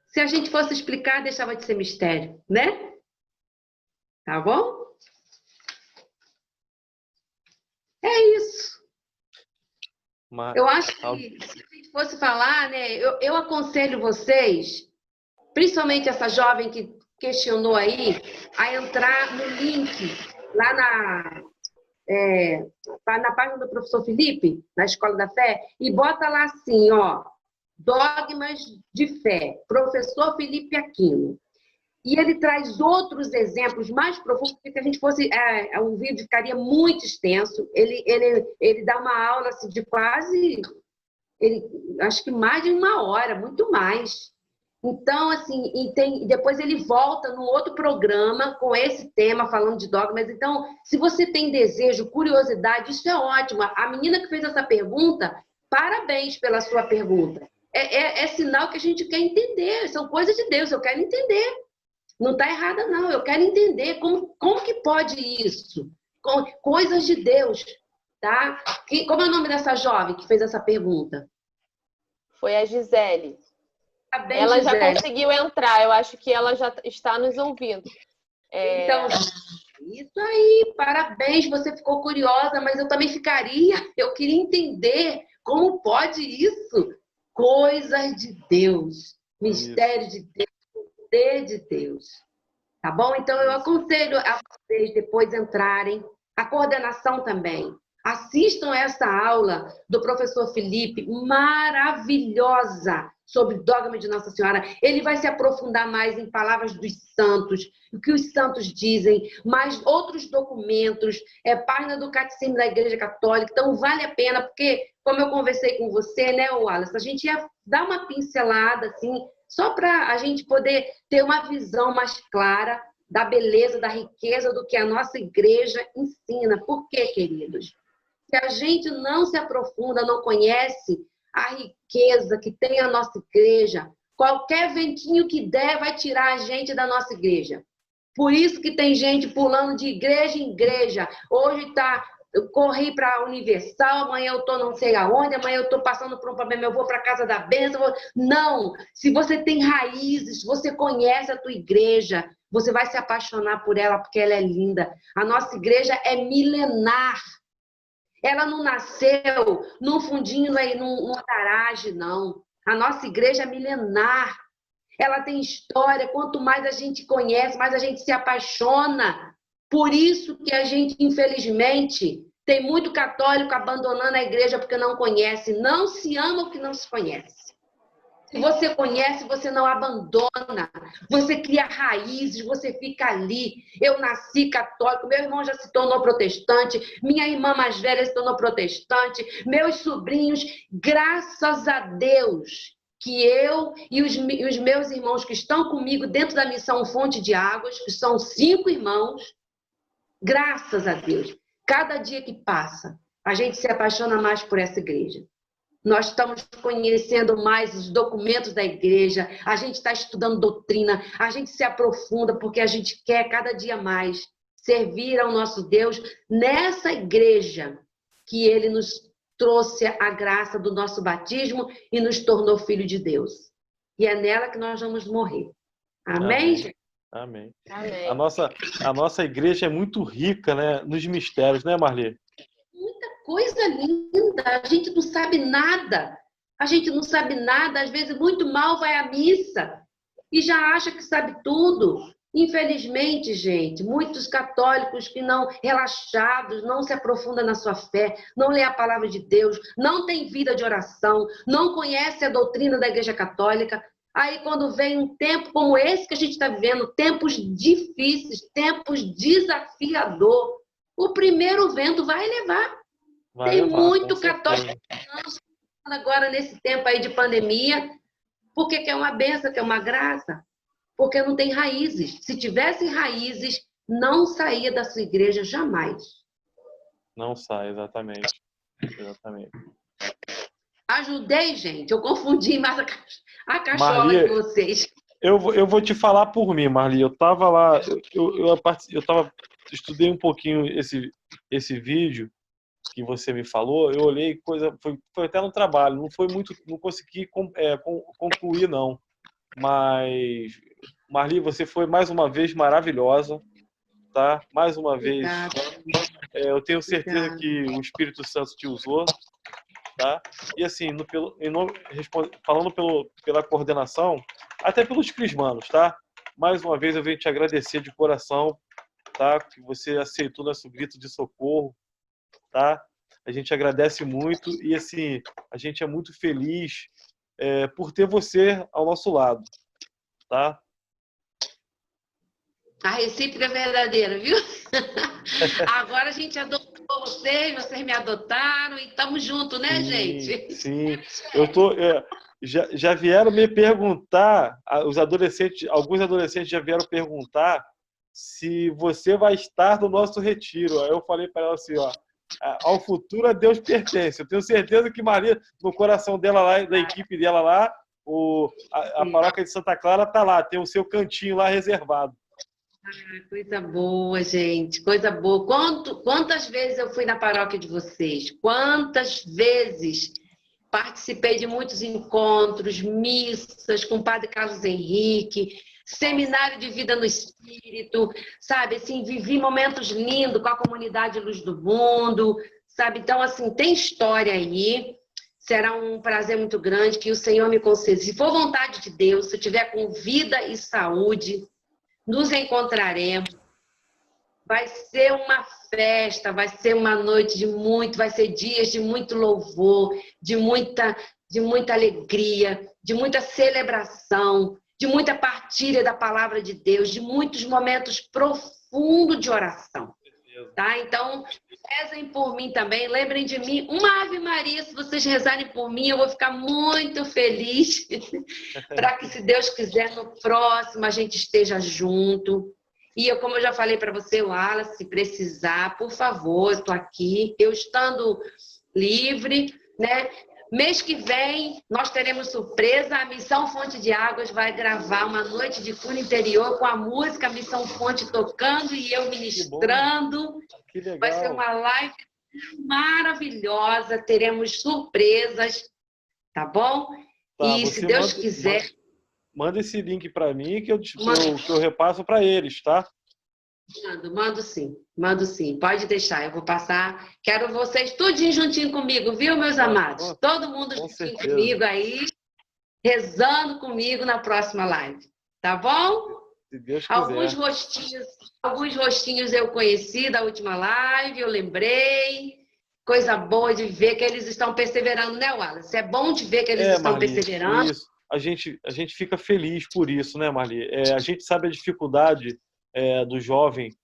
Se a gente fosse explicar, deixava de ser mistério, né? Tá bom? É isso. Eu acho que se a gente fosse falar, né? Eu aconselho vocês, principalmente essa jovem que questionou aí, a entrar no link lá na página do professor Felipe, na Escola da Fé, e bota lá assim, ó, Dogmas de Fé, professor Felipe Aquino. E ele traz outros exemplos mais profundos, porque se a gente fosse, o vídeo ficaria muito extenso. Ele dá uma aula assim, de quase, acho que mais de 1 hora, muito mais. Então, assim, depois ele volta no outro programa com esse tema, falando de dogmas. Então, se você tem desejo, curiosidade, isso é ótimo. A menina que fez essa pergunta, parabéns pela sua pergunta. É sinal que a gente quer entender, são coisas de Deus, eu quero entender. Não está errada, não. Eu quero entender como que pode isso. Coisas de Deus, tá? Como é o nome dessa jovem que fez essa pergunta? Foi a Gisele. Bem, ela Gisele. já conseguiu entrar. Eu acho que ela já está nos ouvindo. Então, isso aí. Parabéns. Você ficou curiosa, mas eu também ficaria. Eu queria entender como pode isso. Coisas de Deus. Mistério de Deus. Poder de Deus, tá bom? Então eu aconselho a vocês depois entrarem, a coordenação também. Assistam essa aula do professor Felipe, maravilhosa, sobre dogma de Nossa Senhora. Ele vai se aprofundar mais em palavras dos santos, o que os santos dizem, mais outros documentos, página do Catecismo da Igreja Católica. Então vale a pena, porque como eu conversei com você, né, Wallace, a gente ia dar uma pincelada assim, só para a gente poder ter uma visão mais clara da beleza, da riqueza do que a nossa igreja ensina. Por quê, queridos? Se a gente não se aprofunda, não conhece a riqueza que tem a nossa igreja, qualquer ventinho que der vai tirar a gente da nossa igreja. Por isso que tem gente pulando de igreja em igreja. Hoje eu corri para a Universal, amanhã eu estou não sei aonde, amanhã eu estou passando por um problema, eu vou para a Casa da Bênção. Não! Se você tem raízes, se você conhece a tua igreja, você vai se apaixonar por ela, porque ela é linda. A nossa igreja é milenar. Ela não nasceu num fundinho, numa garagem, não. A nossa igreja é milenar. Ela tem história. Quanto mais a gente conhece, mais a gente se apaixona Por isso que a gente, infelizmente, tem muito católico abandonando a igreja porque não conhece. Não se ama o que não se conhece. Se você conhece, você não abandona. Você cria raízes, você fica ali. Eu nasci católico, meu irmão já se tornou protestante, minha irmã mais velha se tornou protestante, meus sobrinhos, graças a Deus, que eu e os meus irmãos que estão comigo dentro da missão Fonte de Águas, que são 5 irmãos, graças a Deus, cada dia que passa, a gente se apaixona mais por essa igreja. Nós estamos conhecendo mais os documentos da igreja, a gente está estudando doutrina, a gente se aprofunda porque a gente quer cada dia mais servir ao nosso Deus nessa igreja que Ele nos trouxe a graça do nosso batismo e nos tornou filho de Deus. E é nela que nós vamos morrer. Amém? Amém. Amém. A nossa igreja é muito rica, né, nos mistérios, né, Marli? Coisa linda, a gente não sabe nada. A gente não sabe nada, às vezes muito mal vai à missa e já acha que sabe tudo. Infelizmente, gente, muitos católicos que não, relaxados, não se aprofundam na sua fé, não lê a palavra de Deus, não tem vida de oração, não conhece a doutrina da Igreja Católica. Aí, quando vem um tempo como esse que a gente está vivendo, tempos difíceis, tempos desafiadores, o primeiro vento vai levar. Tem muito católico agora nesse tempo aí de pandemia, porque quer uma benção, quer uma graça, porque não tem raízes. Se tivesse raízes, não saía da sua igreja jamais. Não sai, exatamente. Ajudei, gente. Eu confundi mais a cachola Marli, de vocês. Eu vou te falar por mim, Marli. Eu estava lá, estudei um pouquinho esse vídeo que você me falou, eu olhei, foi até no trabalho, não consegui concluir não, mas Marli, você foi mais uma vez maravilhosa, tá? Mais uma vez, eu tenho certeza que o Espírito Santo te usou, tá? E assim, falando pela coordenação, até pelos crismanos, tá? Mais uma vez eu venho te agradecer de coração, tá? Que você aceitou nosso grito de socorro, tá? A gente agradece muito e assim, a gente é muito feliz por ter você ao nosso lado, tá? A recíproca é verdadeira, viu? Agora a gente adotou vocês me adotaram e estamos juntos, né, gente? Sim, já vieram me perguntar, alguns adolescentes já vieram perguntar se você vai estar no nosso retiro. Aí eu falei para ela assim, ó, ao futuro a Deus pertence. Eu tenho certeza que Maria, no coração dela lá, da equipe dela lá, a paróquia de Santa Clara tá lá, tem o seu cantinho lá reservado. Coisa boa, gente, coisa boa. Quantas vezes eu fui na paróquia de vocês? Quantas vezes participei de muitos encontros, missas com o Padre Carlos Henrique, seminário de vida no Espírito, sabe? Assim, vivi momentos lindos com a comunidade Luz do Mundo, sabe? Então, assim, tem história aí. Será um prazer muito grande que o Senhor me conceda. Se for vontade de Deus, se eu tiver com vida e saúde, nos encontraremos. Vai ser uma festa, vai ser uma noite vai ser dias de muito louvor, de muita alegria, de muita celebração, de muita partilha da palavra de Deus, de muitos momentos profundos de oração. Tá? Então, rezem por mim também, lembrem de mim. Uma Ave Maria, se vocês rezarem por mim, eu vou ficar muito feliz para que, se Deus quiser, no próximo a gente esteja junto. E como eu já falei para você, Wallace, se precisar, por favor, eu estou aqui. Eu estando livre, né? Mês que vem, nós teremos surpresa. A Missão Fonte de Águas vai gravar uma noite de cura interior com a música Missão Fonte tocando e eu ministrando. Que legal. Vai ser uma live maravilhosa. Teremos surpresas, tá bom? Tá, e se Deus quiser... Manda esse link para mim que eu repasso para eles, tá? Mando sim. Pode deixar, eu vou passar. Quero vocês tudinho juntinho comigo, viu, meus amados? Todo mundo juntinho comigo aí, rezando comigo na próxima live. Tá bom? Se Deus quiser. Alguns rostinhos eu conheci da última live, eu lembrei. Coisa boa de ver que eles estão perseverando, né, Wallace? É bom de ver que eles estão Marli, perseverando. Isso. A gente fica feliz por isso, né, Marli? A gente sabe a dificuldade do jovem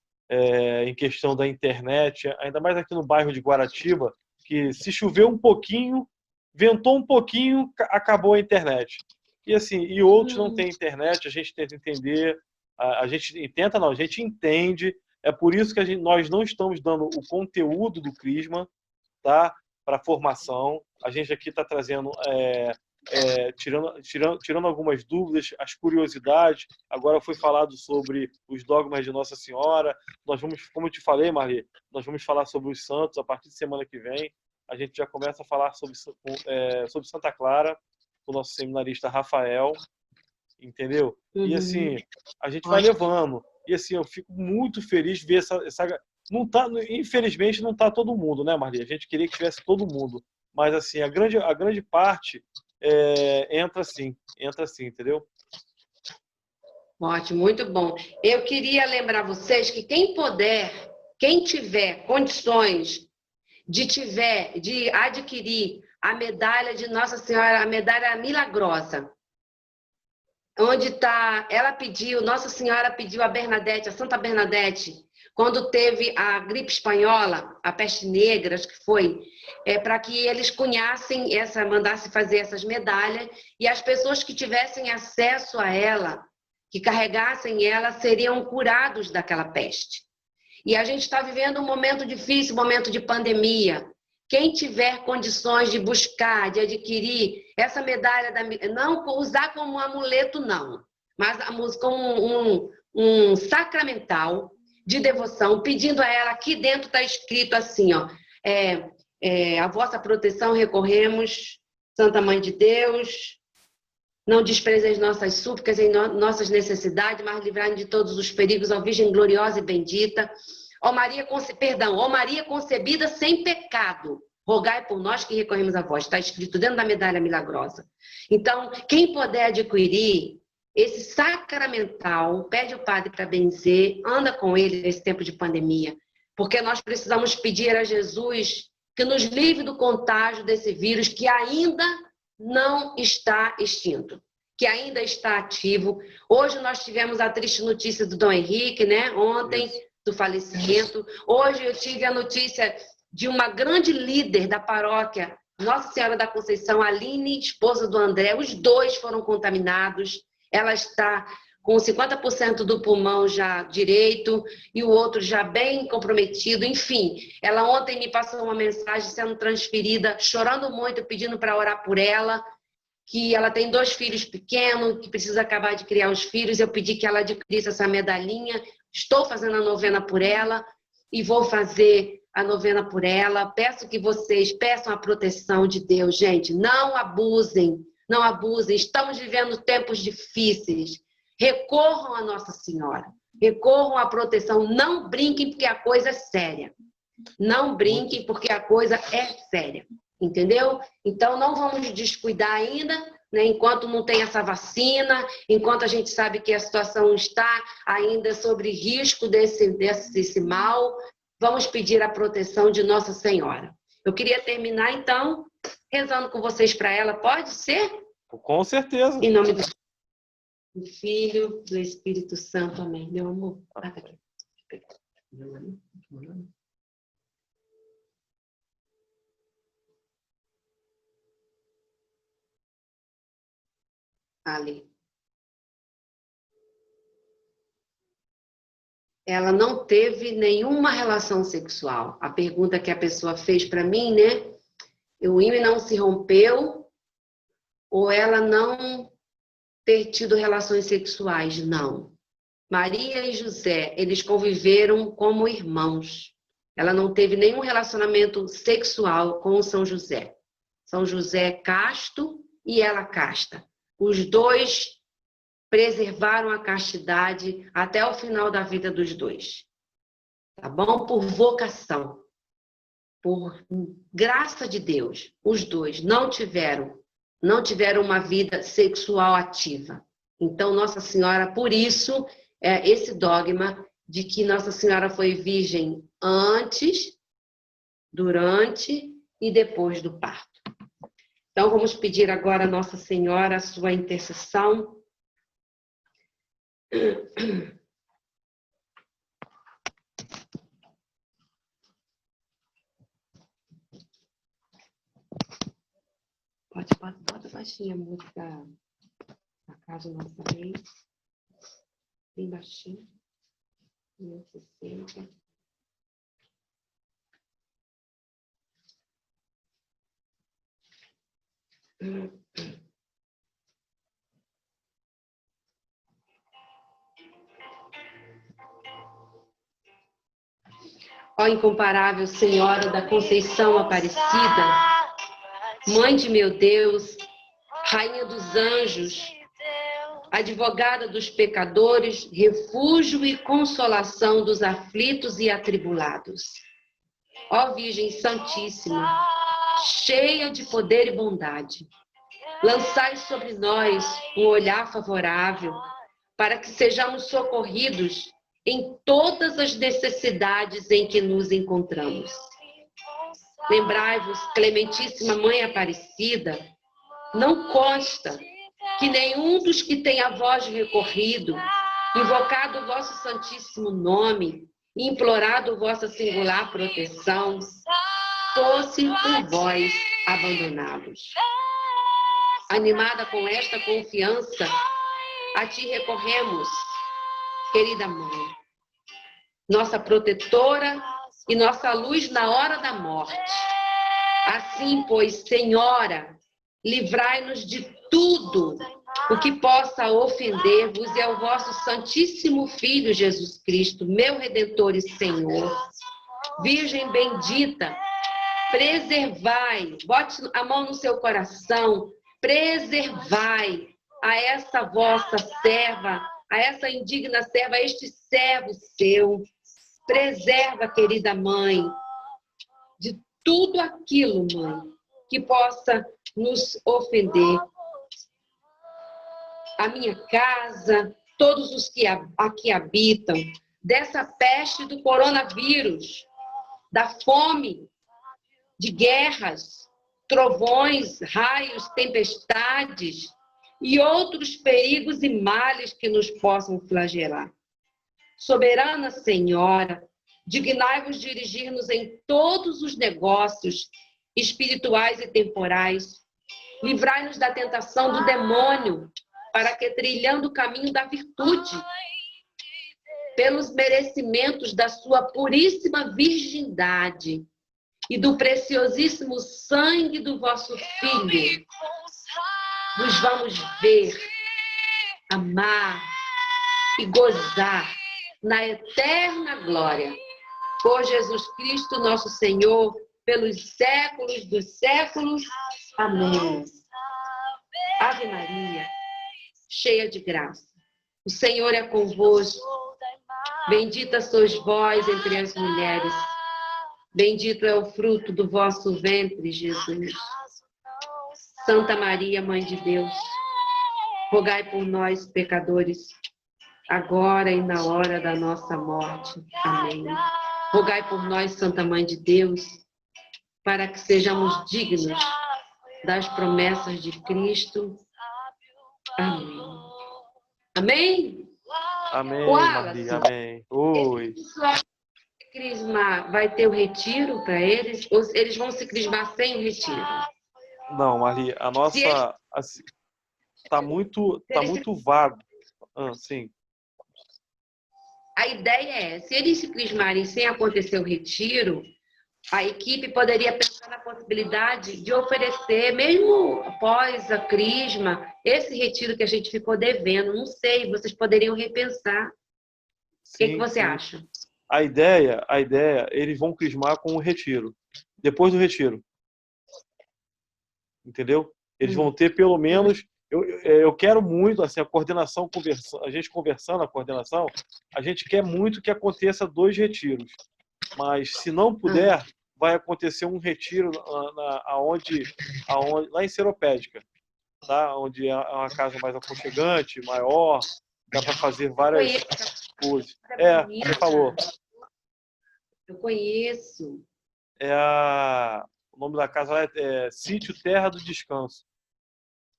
em questão da internet, ainda mais aqui no bairro de Guaratiba, que se chover um pouquinho, ventou um pouquinho, acabou a internet. E assim, e outros não têm internet, a gente tenta entender, a gente entende. É por isso que nós não estamos dando o conteúdo do Crisma, tá, para formação. A gente aqui está trazendo, tirando algumas dúvidas, as curiosidades. Agora foi falado sobre os dogmas de Nossa Senhora. Nós vamos, como eu te falei, Marli, nós vamos falar sobre os santos a partir de semana que vem. A gente já começa a falar sobre Santa Clara, com o nosso seminarista Rafael, entendeu? E assim, a gente vai levando. E assim, eu fico muito feliz de ver essa não tá, infelizmente não está todo mundo, né, Marli? A gente queria que tivesse todo mundo, mas assim, a grande parte entra sim, entendeu? Ótimo, muito bom. Eu queria lembrar vocês que quem tiver condições de adquirir a medalha de Nossa Senhora, a medalha milagrosa, onde está, Nossa Senhora pediu a Bernadette, a Santa Bernadette, quando teve a gripe espanhola, a peste negra, acho que foi, para que eles cunhassem mandassem fazer essas medalhas, e as pessoas que tivessem acesso a ela, que carregassem ela, seriam curados daquela peste. E a gente está vivendo um momento difícil, um momento de pandemia. Quem tiver condições de buscar, de adquirir essa medalha, não usar como um amuleto, não, mas como um sacramental de devoção, pedindo a ela, aqui dentro está escrito assim, ó, a vossa proteção recorremos, Santa Mãe de Deus, não desprezeis nossas súplicas em nossas necessidades, mas livrai-nos de todos os perigos, ó Virgem gloriosa e bendita. Ó Maria concebida sem pecado, rogai por nós que recorremos a vós. Está escrito dentro da medalha milagrosa. Então, quem puder adquirir esse sacramental, pede o padre para benzer, anda com ele nesse tempo de pandemia, porque nós precisamos pedir a Jesus que nos livre do contágio desse vírus que ainda não está extinto, que ainda está ativo. Hoje nós tivemos a triste notícia do Dom Henrique, né? Ontem, do falecimento. Hoje eu tive a notícia de uma grande líder da paróquia, Nossa Senhora da Conceição, Aline, esposa do André. Os dois foram contaminados. Ela está com 50% do pulmão já direito e o outro já bem comprometido. Enfim, ela ontem me passou uma mensagem sendo transferida, chorando muito, pedindo para orar por ela, que ela tem 2 filhos pequenos, que precisa acabar de criar os filhos. Eu pedi que ela adquirisse essa medalhinha. Estou fazendo a novena por ela e vou fazer a novena por ela. Peço que vocês peçam a proteção de Deus, gente. Não abusem, não abusem. Estamos vivendo tempos difíceis. Recorram a Nossa Senhora. Recorram à proteção. Não brinquem, porque a coisa é séria. Não brinquem, porque a coisa é séria. Entendeu? Então, não vamos descuidar ainda, né? Enquanto não tem essa vacina, enquanto a gente sabe que a situação está ainda sobre risco desse mal, vamos pedir a proteção de Nossa Senhora. Eu queria terminar, então, rezando com vocês para ela. Pode ser? Com certeza. Em nome do Filho, do Espírito Santo. Amém. Meu amor. Ali. Ela não teve nenhuma relação sexual. A pergunta que a pessoa fez para mim, né? O ímã não se rompeu ou ela não ter tido relações sexuais? Não. Maria e José, eles conviveram como irmãos. Ela não teve nenhum relacionamento sexual com São José. São José é casto e ela casta. Os dois preservaram a castidade até o final da vida dos dois. Tá bom? Por vocação. Por graça de Deus. Os dois não tiveram uma vida sexual ativa. Então, Nossa Senhora, por isso, esse dogma de que Nossa Senhora foi virgem antes, durante e depois do parto. Então, vamos pedir agora a Nossa Senhora a sua intercessão. Bota baixinho a música da Casa Nossa Rei. Bem baixinho. 60. Ó incomparável Senhora da Conceição Aparecida, Mãe de meu Deus, Rainha dos anjos, advogada dos pecadores, refúgio e consolação dos aflitos e atribulados. Ó Virgem Santíssima, cheia de poder e bondade, lançai sobre nós um olhar favorável para que sejamos socorridos em todas as necessidades em que nos encontramos. Lembrai-vos, Clementíssima Mãe Aparecida, não consta que nenhum dos que tem a vós recorrido, invocado o vosso santíssimo nome e implorado vossa singular proteção, fosse por vós abandonados. Animada com esta confiança, a ti recorremos, querida Mãe, nossa protetora e nossa luz na hora da morte. Assim, pois, Senhora, livrai-nos de tudo o que possa ofender-vos e ao vosso Santíssimo Filho Jesus Cristo, meu Redentor e Senhor. Virgem bendita, preservai, bote a mão no seu coração, preservai a essa vossa serva, a essa indigna serva, a este servo seu. Preserva, querida Mãe, de tudo aquilo, Mãe, que possa nos ofender. A minha casa, todos os que aqui habitam, dessa peste do coronavírus, da fome, de guerras, trovões, raios, tempestades e outros perigos e males que nos possam flagelar. Soberana Senhora, dignai-vos dirigir-nos em todos os negócios espirituais e temporais. Livrai-nos da tentação do demônio, para que, trilhando o caminho da virtude, pelos merecimentos da sua puríssima virgindade e do preciosíssimo sangue do vosso Filho, vos vamos ver, amar e gozar na eterna glória. Por Jesus Cristo, nosso Senhor, pelos séculos dos séculos. Amém. Ave Maria, cheia de graça, o Senhor é convosco. Bendita sois vós entre as mulheres. Bendito é o fruto do vosso ventre, Jesus. Santa Maria, Mãe de Deus, rogai por nós, pecadores, agora e na hora da nossa morte. Amém. Rogai por nós, Santa Mãe de Deus, para que sejamos dignos das promessas de Cristo. Amém. Amém? Amém, Wallace, Maria, amém. Oi. Crismar, vai ter o retiro para eles? Ou eles vão se crismar sem o retiro? Não, Maria, a nossa está muito vago. Sim. A ideia é, se eles se crismarem sem acontecer o retiro, a equipe poderia pensar na possibilidade de oferecer, mesmo após a crisma, esse retiro que a gente ficou devendo. Não sei, vocês poderiam repensar. O que você acha? A ideia, eles vão crismar com o retiro. Depois do retiro. Entendeu? Eles vão ter pelo menos... Eu quero muito, assim, a coordenação, a gente conversando, a coordenação, a gente quer muito que aconteça 2 retiros. Mas, se não puder, vai acontecer um retiro lá em Seropédica, tá? Onde é uma casa mais aconchegante, maior, dá para fazer várias Conheço. coisas. É Você falou. Eu conheço. O nome da casa lá é Sítio Terra do Descanso.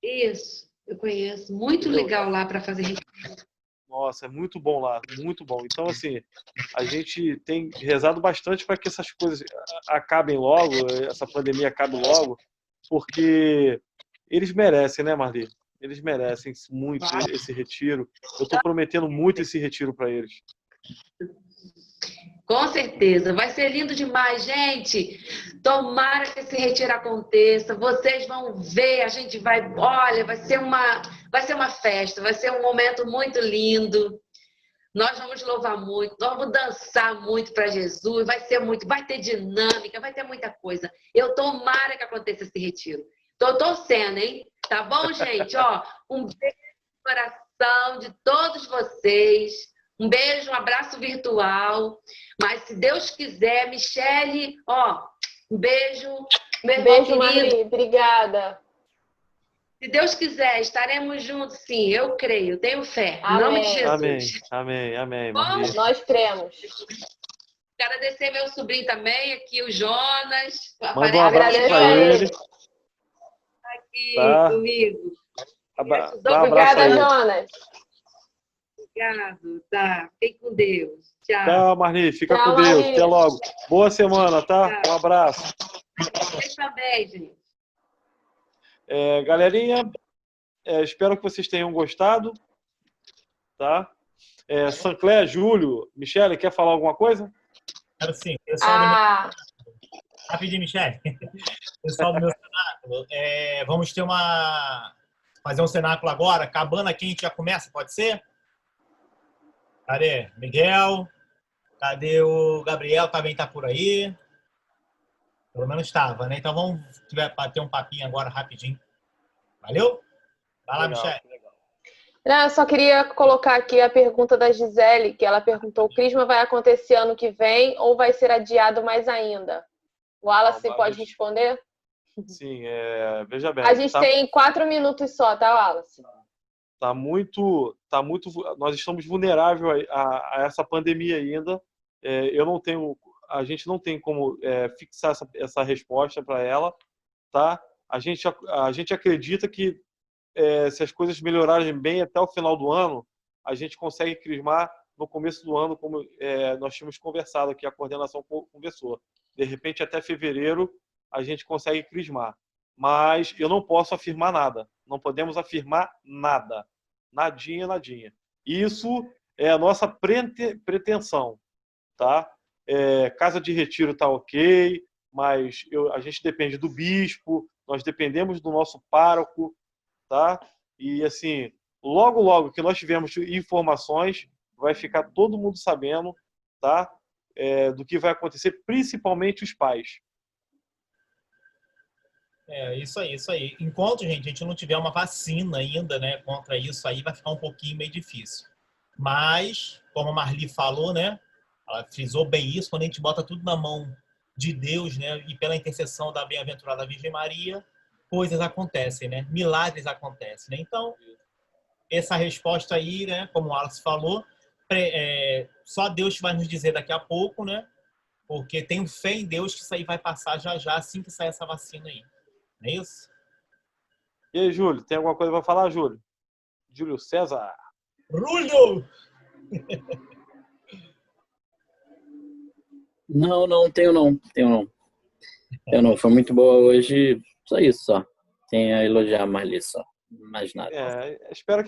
Isso, eu conheço. Muito Entendeu? legal lá para fazer retiro. Nossa, é muito bom lá, muito bom. Então, assim, a gente tem rezado bastante para que essas coisas acabem logo, essa pandemia acabe logo, porque eles merecem, né, Marli? Eles merecem muito esse retiro. Eu estou prometendo muito esse retiro para eles. Com certeza. Vai ser lindo demais, gente. Tomara que esse retiro aconteça. Vocês vão ver, a gente vai... Olha, vai ser uma festa, vai ser um momento muito lindo. Nós vamos louvar muito, nós vamos dançar muito para Jesus, vai ter dinâmica, vai ter muita coisa. Eu tomara que aconteça esse retiro. Tô torcendo, hein? Tá bom, gente? Ó, um beijo no coração de todos vocês. Um beijo, um abraço virtual. Mas se Deus quiser, Michele, ó, um beijo. Meu irmão Beijo, querido. Marli. Obrigada. Se Deus quiser, estaremos juntos, sim. Eu creio, tenho fé. Em Amém. nome de Jesus. Amém, Bom, Marli. Nós cremos. agradecer meu sobrinho também, aqui, o Jonas. Manda um abraço Agradeço para a ele. Aqui Tá. comigo. Dá um abraço Obrigada, a ele. Jonas. Obrigado, tá. Fiquem com Deus. Tchau. Tchau, Marli. Fica Tchau, com Deus. Marli. Até logo. Boa semana, tá? Um abraço. Vocês também, gente. Galerinha, espero que vocês tenham gostado. Tá? Sancler, Júlio, Michele, quer falar alguma coisa? Quero sim. Pessoal do meu... Rapidinho, Michele. Pessoal do meu cenáculo, vamos fazer um cenáculo agora. Cabana aqui a gente já começa, pode ser? Cadê? Miguel? Cadê o Gabriel? Também tá por aí. Pelo menos estava, né? Então vamos bater um papinho agora rapidinho. Valeu? Vai lá, Michele. Não, eu só queria colocar aqui a pergunta da Gisele, que ela perguntou: o Crisma vai acontecer ano que vem ou vai ser adiado mais ainda? O Wallace pode responder? Sim, veja bem. A gente tem 4 minutos só, tá, Wallace? Nós estamos vulneráveis a essa pandemia ainda. A gente não tem como fixar essa resposta para ela, tá? A gente acredita que se as coisas melhorarem bem até o final do ano, a gente consegue crismar no começo do ano, como nós tínhamos conversado aqui, a coordenação conversou. De repente, até fevereiro, a gente consegue crismar. Mas eu não posso afirmar nada. Não podemos afirmar nada. Nadinha. Isso é a nossa pretensão, tá? Casa de retiro tá ok, mas a gente depende do bispo, nós dependemos do nosso pároco, tá? E assim, logo que nós tivermos informações, vai ficar todo mundo sabendo, tá? Do que vai acontecer, principalmente os pais. Isso aí. Enquanto, gente, a gente não tiver uma vacina ainda, né, contra isso aí, vai ficar um pouquinho meio difícil. Mas, como a Marli falou, né, ela frisou bem isso, quando a gente bota tudo na mão de Deus, né, e pela intercessão da bem-aventurada Virgem Maria, coisas acontecem, né, milagres acontecem, né? Então, essa resposta aí, né, como o Wallace falou, só Deus vai nos dizer daqui a pouco, né, porque tenho fé em Deus que isso aí vai passar já assim que sair essa vacina aí. Não é isso? E aí, Júlio, tem alguma coisa para falar, Júlio? Júlio César. Rulho! Não, tenho não. Foi muito boa hoje, só isso, só. Tem a elogiar a Marli, só. Mais nada. Espero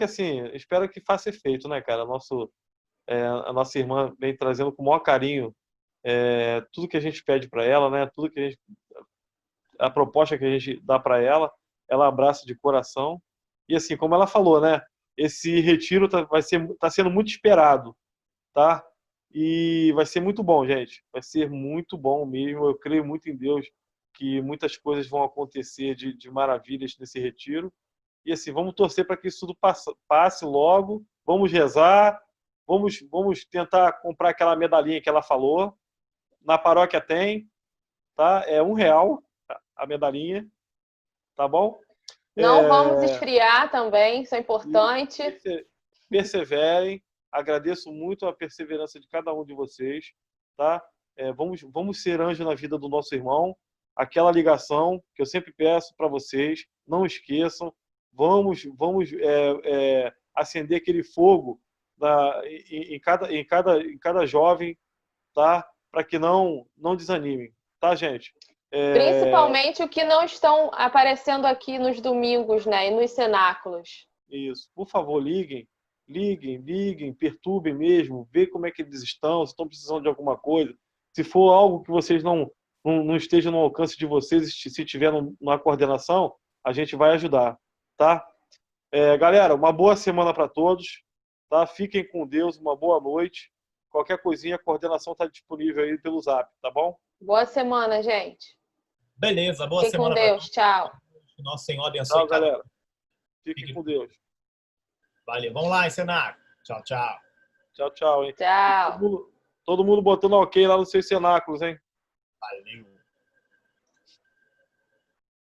que faça efeito, né, cara? A nossa irmã vem trazendo com o maior carinho tudo que a gente pede para ela, né? A proposta que a gente dá para ela abraça de coração. E assim, como ela falou, né? Esse retiro tá sendo muito esperado, tá? E vai ser muito bom, gente. Vai ser muito bom mesmo. Eu creio muito em Deus que muitas coisas vão acontecer de maravilhas nesse retiro. E assim, vamos torcer para que isso tudo passe logo. Vamos rezar. Vamos tentar comprar aquela medalhinha que ela falou. Na paróquia tem, tá? É R$1 a medalhinha, tá bom? Não vamos esfriar também, isso é importante. perseverem. Agradeço muito a perseverança de cada um de vocês, tá? Vamos ser anjo na vida do nosso irmão. Aquela ligação que eu sempre peço para vocês, não esqueçam. Vamos acender aquele fogo em cada jovem, tá? Para que não desanimem, tá, gente? Principalmente o que não estão aparecendo aqui nos domingos, né? E nos cenáculos. Isso. Por favor, liguem, perturbem mesmo, vê como é que eles estão, se estão precisando de alguma coisa. Se for algo que vocês não esteja no alcance de vocês, se estiver na coordenação, a gente vai ajudar, tá? Galera, uma boa semana para todos, tá? Fiquem com Deus, uma boa noite. Qualquer coisinha, a coordenação está disponível aí pelo Zap, tá bom? Boa semana, gente. Beleza, boa Fiquem semana. com Deus, tchau. Nosso Senhor abençoe. Tchau, galera. Fiquem com Deus. Valeu. Vamos lá, Cenáculo. Tchau, tchau. Tchau, tchau, hein? Tchau. Todo mundo botando ok lá nos seus cenáculos, hein? Valeu.